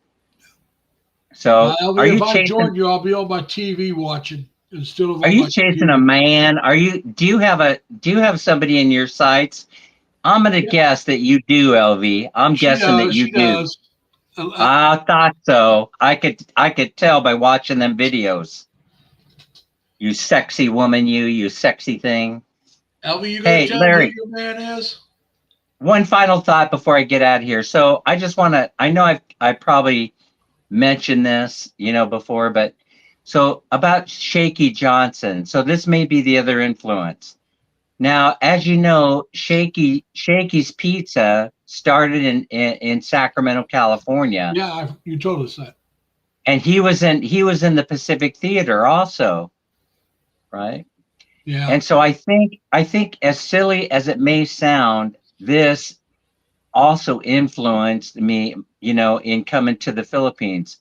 Speaker 2: So
Speaker 1: LV,
Speaker 2: are you
Speaker 1: if I
Speaker 2: chasing?
Speaker 1: join you, I'll be on my TV watching instead of.
Speaker 2: Are
Speaker 1: on
Speaker 2: you
Speaker 1: my
Speaker 2: chasing a
Speaker 1: computer.
Speaker 2: man? Do you have somebody in your sights? I'm gonna guess that you do, LV. I'm guessing that you
Speaker 1: She
Speaker 2: do.
Speaker 1: does.
Speaker 2: I thought so. I could tell by watching them videos. You sexy woman, you sexy thing.
Speaker 1: LV, you gonna
Speaker 2: Hey,
Speaker 1: tell me
Speaker 2: Larry,
Speaker 1: who your man is?
Speaker 2: one final thought before I get out of here. So I just want to, I know I probably mentioned this, before, but so about Shaky Johnson. So this may be the other influence. Now, as you know, Shaky's Pizza started in Sacramento, California.
Speaker 1: Yeah, you told us that.
Speaker 2: And he was in the Pacific Theater also, right?
Speaker 1: Yeah.
Speaker 2: And so I think as silly as it may sound, this also influenced me, in coming to the Philippines.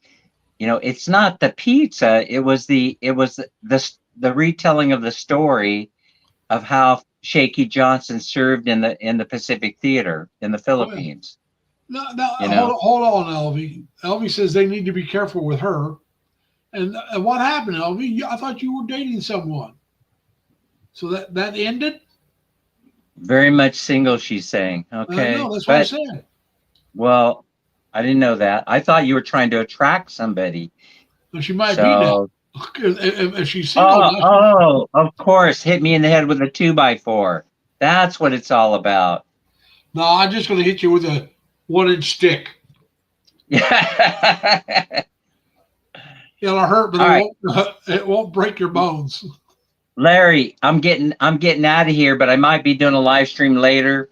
Speaker 2: It's not the pizza, it was the retelling of the story of how Shaky Johnson served in the Pacific Theater in the Philippines.
Speaker 1: No, hold on, LV. LV says they need to be careful with her. And what happened, LV? I thought you were dating someone. So that ended?
Speaker 2: Very much single, she's saying. Okay.
Speaker 1: No, that's what I said.
Speaker 2: Well, I didn't know that. I thought you were trying to attract somebody.
Speaker 1: Well, she might be now. If she's single.
Speaker 2: Of course. Hit me in the head with a 2x4. That's what it's all about.
Speaker 1: No, I'm just going to hit you with a 1-inch stick.
Speaker 2: Yeah.
Speaker 1: It'll hurt, but it won't break your bones.
Speaker 2: Larry, I'm getting out of here, but I might be doing a live stream later.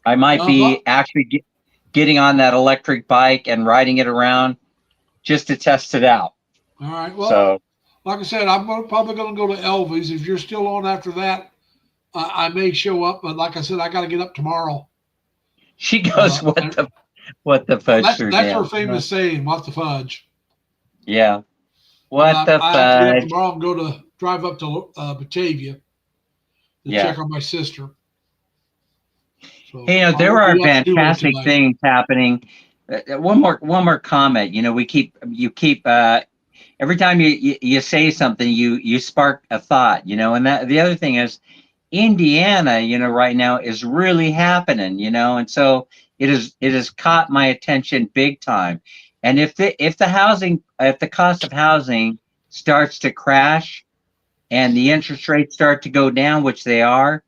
Speaker 2: I might be actually getting on that electric bike and riding it around just to test it out.
Speaker 1: All right. Well, like I said, I'm probably going to go to Elvis. If you're still on after that, I may show up. But like I said, I got to get up tomorrow.
Speaker 2: She goes, what the fudge?
Speaker 1: That's her famous saying, what the fudge.
Speaker 2: Yeah. What the fudge?
Speaker 1: I have to get up tomorrow and drive up to Batavia to check on my sister. So
Speaker 2: hey, there are fantastic things happening. One more comment. You keep every time you say something, you spark a thought. And that the other thing is, Indiana, right now is really happening. And so it has caught my attention big time. And if the cost of housing starts to crash, and the interest rates start to go down, which they are,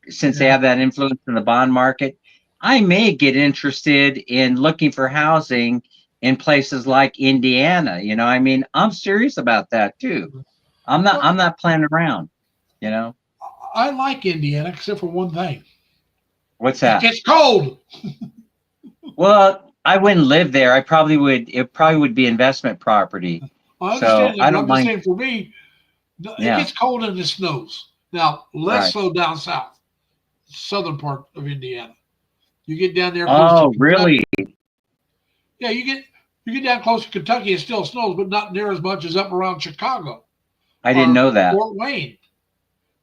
Speaker 2: since they have that influence in the bond market, I may get interested in looking for housing in places like Indiana. I'm serious about that too. I'm not playing around,
Speaker 1: I like Indiana except for one thing.
Speaker 2: What's that?
Speaker 1: It gets cold.
Speaker 2: Well, I wouldn't live there. I probably would. It probably would be investment property.
Speaker 1: I
Speaker 2: So
Speaker 1: understand that,
Speaker 2: I
Speaker 1: but
Speaker 2: don't
Speaker 1: I'm just
Speaker 2: mind.
Speaker 1: saying for me, it
Speaker 2: Yeah.
Speaker 1: gets cold and it snows. Now, less
Speaker 2: Right.
Speaker 1: so down south, southern part of Indiana. You get down there close to
Speaker 2: Oh,
Speaker 1: Kentucky.
Speaker 2: really?
Speaker 1: Yeah, you get down close to Kentucky, it still snows, but not near as much as up around Chicago
Speaker 2: I didn't
Speaker 1: or
Speaker 2: know that.
Speaker 1: Fort Wayne,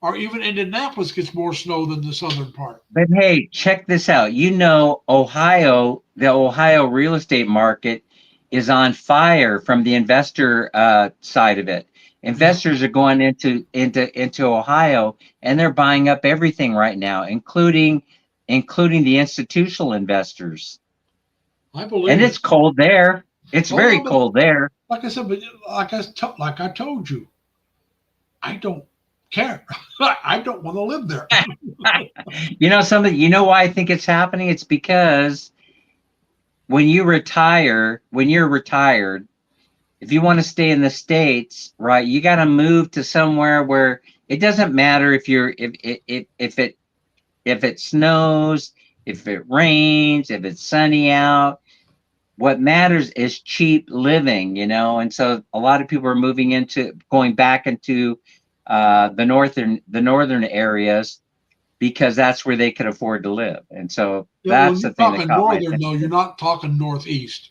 Speaker 1: or even Indianapolis gets more snow than the southern part.
Speaker 2: But hey, check this out. You know, Ohio, the Ohio real estate market is on fire from the investor side of it.
Speaker 1: Yeah,
Speaker 2: Investors are going into Ohio, and they're buying up everything right now, including the institutional investors.
Speaker 1: I
Speaker 2: And
Speaker 1: believe
Speaker 2: it's
Speaker 1: it.
Speaker 2: cold there. It's
Speaker 1: Oh
Speaker 2: very
Speaker 1: no, but
Speaker 2: cold there.
Speaker 1: like I said, but like I told you, I don't care. I don't want to live there.
Speaker 2: You know something, you know why I think it's happening? It's because when you're retired, if you want to stay in the States, right, you got to move to somewhere where it doesn't matter if it snows, if it rains, if it's sunny out. What matters is cheap living, you know. And so a lot of people are going back into the northern areas because that's where they could afford to live. And so
Speaker 1: Yeah, when
Speaker 2: that's the
Speaker 1: you're
Speaker 2: thing that
Speaker 1: talking
Speaker 2: caught my
Speaker 1: northern, though,
Speaker 2: attention.
Speaker 1: you're not talking northeast.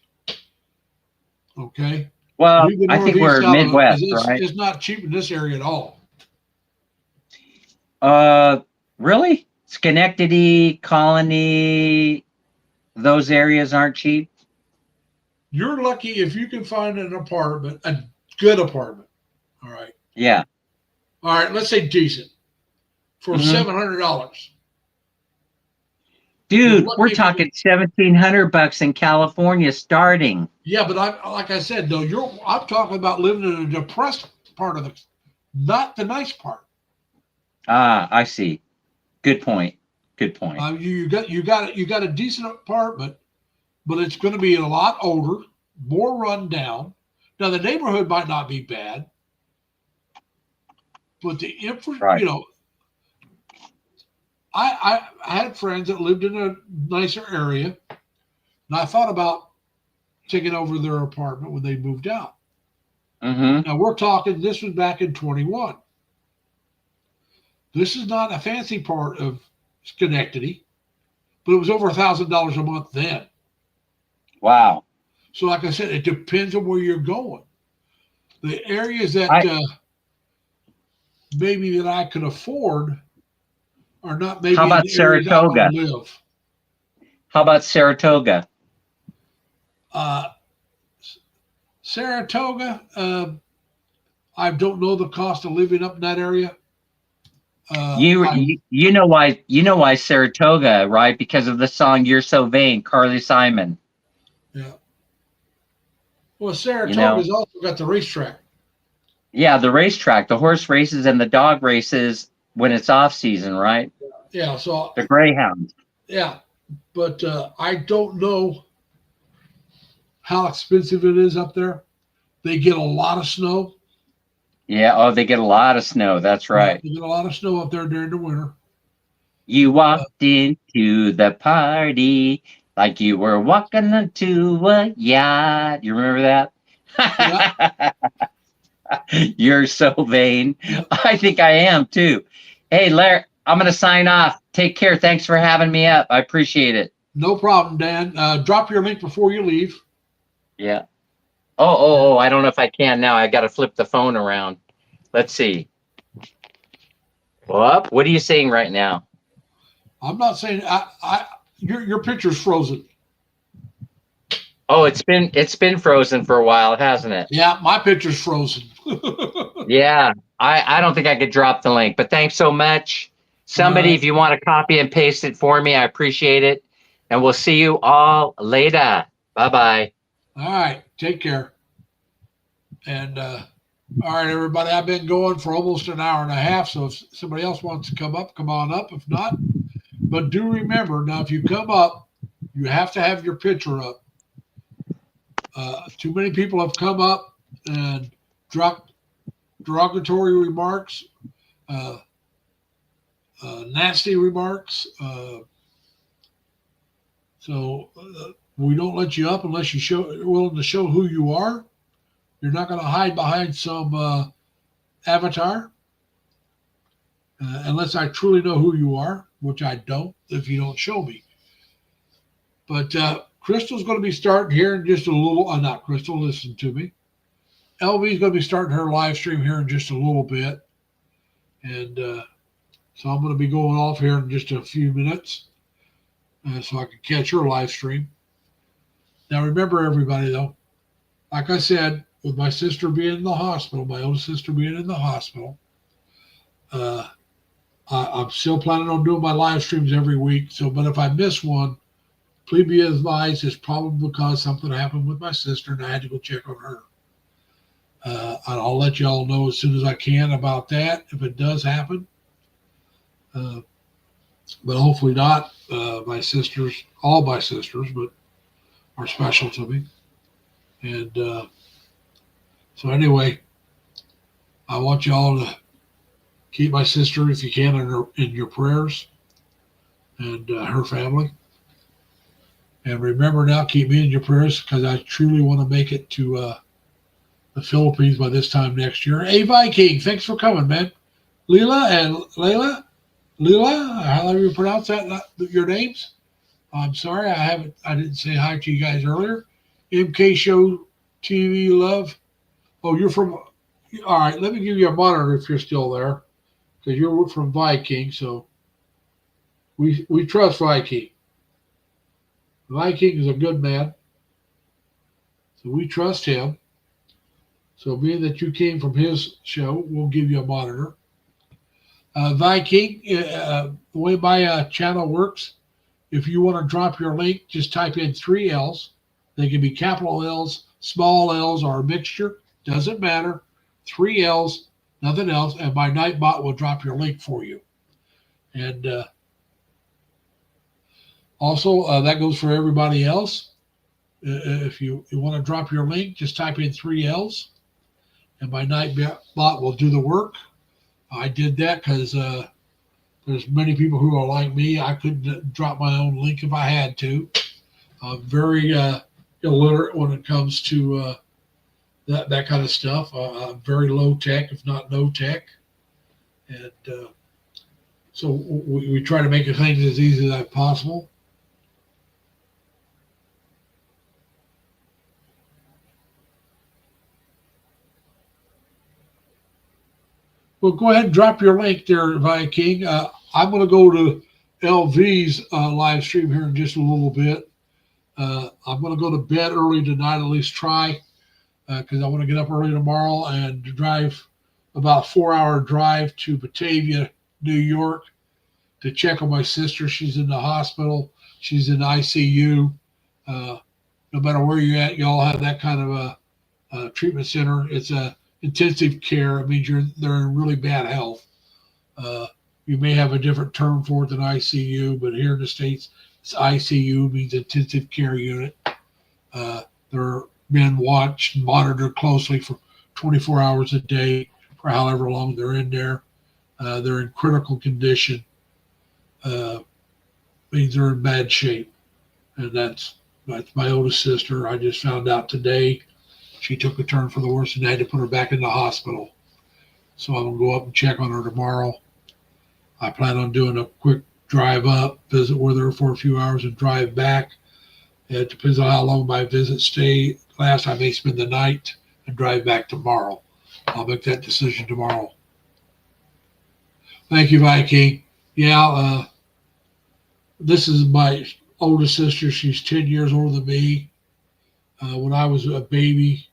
Speaker 1: Okay,
Speaker 2: Well,
Speaker 1: leave the
Speaker 2: I think
Speaker 1: northeast
Speaker 2: we're
Speaker 1: out of it because
Speaker 2: Midwest, right?
Speaker 1: it's not cheap in this area at all.
Speaker 2: Uh, really? Schenectady, Colony, those areas aren't cheap.
Speaker 1: You're lucky if you can find an apartment, a good apartment. All right,
Speaker 2: Yeah.
Speaker 1: all right. Let's say decent for
Speaker 2: Hmm.
Speaker 1: $700. You're
Speaker 2: Dude, we're
Speaker 1: lucky if you can.
Speaker 2: talking $1,700 in California starting.
Speaker 1: Yeah, but like I said, though, I'm talking about living in a depressed part of not the nice part.
Speaker 2: Ah, I see. Good point. Good point.
Speaker 1: You got a decent apartment, but it's going to be a lot older, more run down. Now the neighborhood might not be bad, but
Speaker 2: Right.
Speaker 1: I had friends that lived in a nicer area, and I thought about taking over their apartment when they moved out.
Speaker 2: Mm-hmm.
Speaker 1: Now we're talking. This was back in 21. This is not a fancy part of Schenectady, but it was over $1,000 a month then.
Speaker 2: Wow.
Speaker 1: So, like I said, it depends on where you're going. The areas
Speaker 2: I
Speaker 1: that maybe that I could afford are not
Speaker 2: How
Speaker 1: maybe in
Speaker 2: about
Speaker 1: the areas I
Speaker 2: Saratoga?
Speaker 1: want to live.
Speaker 2: How about Saratoga?
Speaker 1: Uh, Saratoga, I don't know the cost of living up in that area.
Speaker 2: You know why Saratoga, right? Because of the song "You're So Vain," Carly Simon.
Speaker 1: Yeah. Well,
Speaker 2: You know,
Speaker 1: Saratoga's also got the racetrack.
Speaker 2: yeah, the racetrack, the horse races and the dog races when it's off season, right?
Speaker 1: Yeah. So
Speaker 2: The greyhounds.
Speaker 1: yeah, but I don't know how expensive it is up there. They get a lot of snow.
Speaker 2: Yeah. Oh, they get a lot of snow. That's
Speaker 1: Yeah,
Speaker 2: right.
Speaker 1: they get a lot of snow up there during the winter.
Speaker 2: You
Speaker 1: Uh,
Speaker 2: walked into the party like you were walking into a yacht. You remember
Speaker 1: yeah,
Speaker 2: that? You're so vain.
Speaker 1: yeah.
Speaker 2: I think I am too. Hey, Larry, I'm going to sign off. Take care. Thanks for having me up. I appreciate it.
Speaker 1: No problem, Dan. Drop your link before you leave.
Speaker 2: Yeah. Oh, I don't know if I can now. I got to flip the phone around. Let's see. What are you saying right now?
Speaker 1: I'm not saying your picture's frozen.
Speaker 2: Oh, it's been frozen for a while, hasn't it?
Speaker 1: Yeah, my picture's frozen.
Speaker 2: Yeah. I don't think I could drop the link, but thanks so much.
Speaker 1: All
Speaker 2: Somebody,
Speaker 1: right.
Speaker 2: if you want to copy and paste it for me, I appreciate it. And we'll see you all later. Bye-bye.
Speaker 1: All right. Take care. And all right, everybody. I've been going for almost an hour and a half. So if somebody else wants to come up, come on up. If not, but do remember now, if you come up, you have to have your picture up. Too many people have come up and dropped derogatory remarks, uh, nasty remarks. So We don't let you up unless you're willing to show who you are. You're not going to hide behind some avatar unless I truly know who you are, which I don't if you don't show me. But Crystal's going to be starting here in just a little. Not Crystal, listen to me. LV's going to be starting her live stream here in just a little bit. And so I'm going to be going off here in just a few minutes so I can catch her live stream. Now, remember, everybody, though, like I said, with my sister being in the hospital, my oldest sister being in the hospital, I'm still planning on doing my live streams every week. So, but if I miss one, please be advised it's probably because something happened with my sister and I had to go check on her. I'll let y'all know as soon as I can about that if it does happen. But hopefully not. My sisters, all my sisters, but are special to me. And so anyway, I want y'all to keep my sister, if you can, in your prayers and her family. And remember now, keep me in your prayers because I truly want to make it to the Philippines by this time next year. Hey, Viking, thanks for coming, man. Leila, however you pronounce that, your names. I'm sorry, I didn't say hi to you guys earlier. MK Show TV Love. Oh, you're from. All right, let me give you a monitor if you're still there, because you're from Viking. So we trust Viking. Viking is a good man, so we trust him. So being that you came from his show, we'll give you a monitor. Viking, the way my channel works, if you want to drop your link, just type in 3 L's. They can be capital L's, small L's, or a mixture. Doesn't matter. 3 L's, nothing else, and my Nightbot will drop your link for you. And also, that goes for everybody else. If you want to drop your link, just type in 3 L's, and my Nightbot will do the work. I did that because there's many people who are like me. I couldn't drop my own link if I had to. I'm very illiterate when it comes to that kind of stuff. I'm very low tech, if not no tech. And so we try to make things as easy as possible. Well, go ahead and drop your link there, Viking. I'm going to go to LV's live stream here in just a little bit. I'm going to go to bed early tonight, at least try, because I want to get up early tomorrow and drive about a 4-hour drive to Batavia, New York, to check on my sister. She's in the hospital. She's in ICU. No matter where you're at, y'all have that kind of a treatment center. It's a intensive care. It means they're in really bad health. You may have a different term for it than ICU, but here in the States, it's ICU, means intensive care unit. They're being watched and monitored closely for 24 hours a day for however long they're in there. They're in critical condition. Means they're in bad shape. And that's my oldest sister. I just found out today she took a turn for the worse and I had to put her back in the hospital. So I'm going to go up and check on her tomorrow. I plan on doing a quick drive up, visit with her for a few hours and drive back. It depends on how long my visit lasts. I may spend the night and drive back tomorrow. I'll make that decision tomorrow. Thank you, Viking. Yeah, this is my oldest sister. She's 10 years older than me. When I was a baby,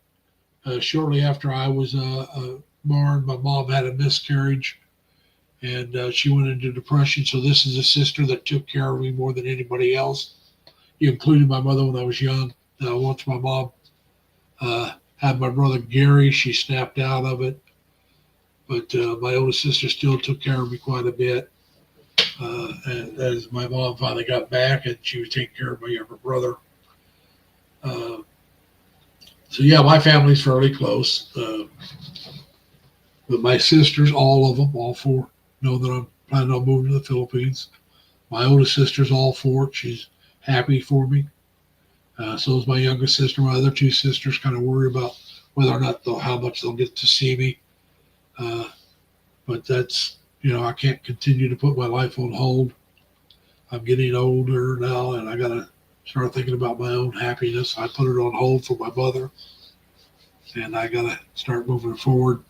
Speaker 1: shortly after I was born, my mom had a miscarriage and she went into depression. So this is a sister that took care of me more than anybody else, including my mother when I was young. Once my mom had my brother Gary, she snapped out of it. But my oldest sister still took care of me quite a bit. And as my mom finally got back and she was taking care of my younger brother. So yeah, my family's fairly close. But my sisters, all of them, all 4, know that I'm planning on moving to the Philippines. My oldest sister's all for it. She's happy for me. So is my youngest sister. My other two sisters kind of worry about whether or not how much they'll get to see me. But that's, I can't continue to put my life on hold. I'm getting older now, and I got to start thinking about my own happiness. I put it on hold for my mother, and I got to start moving forward.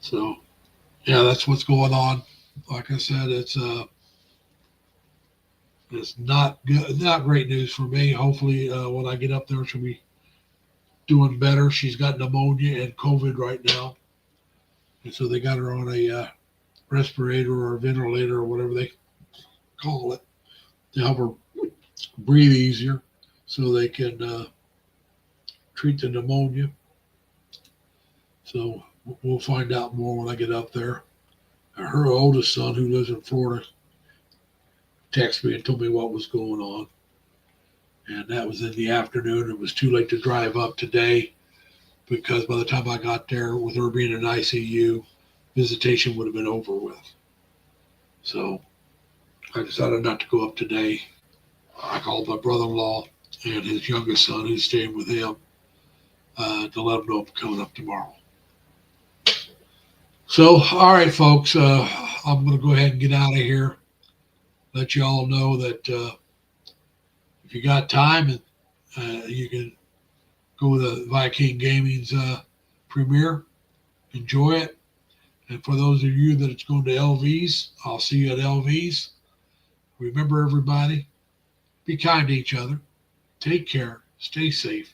Speaker 1: So, yeah, that's what's going on. Like I said, it's not good, not great news for me. Hopefully, when I get up there, she'll be doing better. She's got pneumonia and COVID right now, and so they got her on a respirator or a ventilator or whatever they call it to help her breathe easier, so they can treat the pneumonia. So we'll find out more when I get up there. Her oldest son, who lives in Florida, texted me and told me what was going on. And that was in the afternoon. It was too late to drive up today because by the time I got there, with her being in ICU, visitation would have been over with. So I decided not to go up today. I called my brother-in-law and his youngest son, who's staying with him, to let them know I'm coming up tomorrow. So, all right, folks, I'm going to go ahead and get out of here. Let you all know that if you got time, you can go to Viking Gaming's premiere, enjoy it. And for those of you that it's going to LV's, I'll see you at LV's. Remember, everybody, be kind to each other. Take care. Stay safe.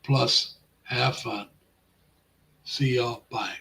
Speaker 1: Plus, have fun. See y'all. Bye.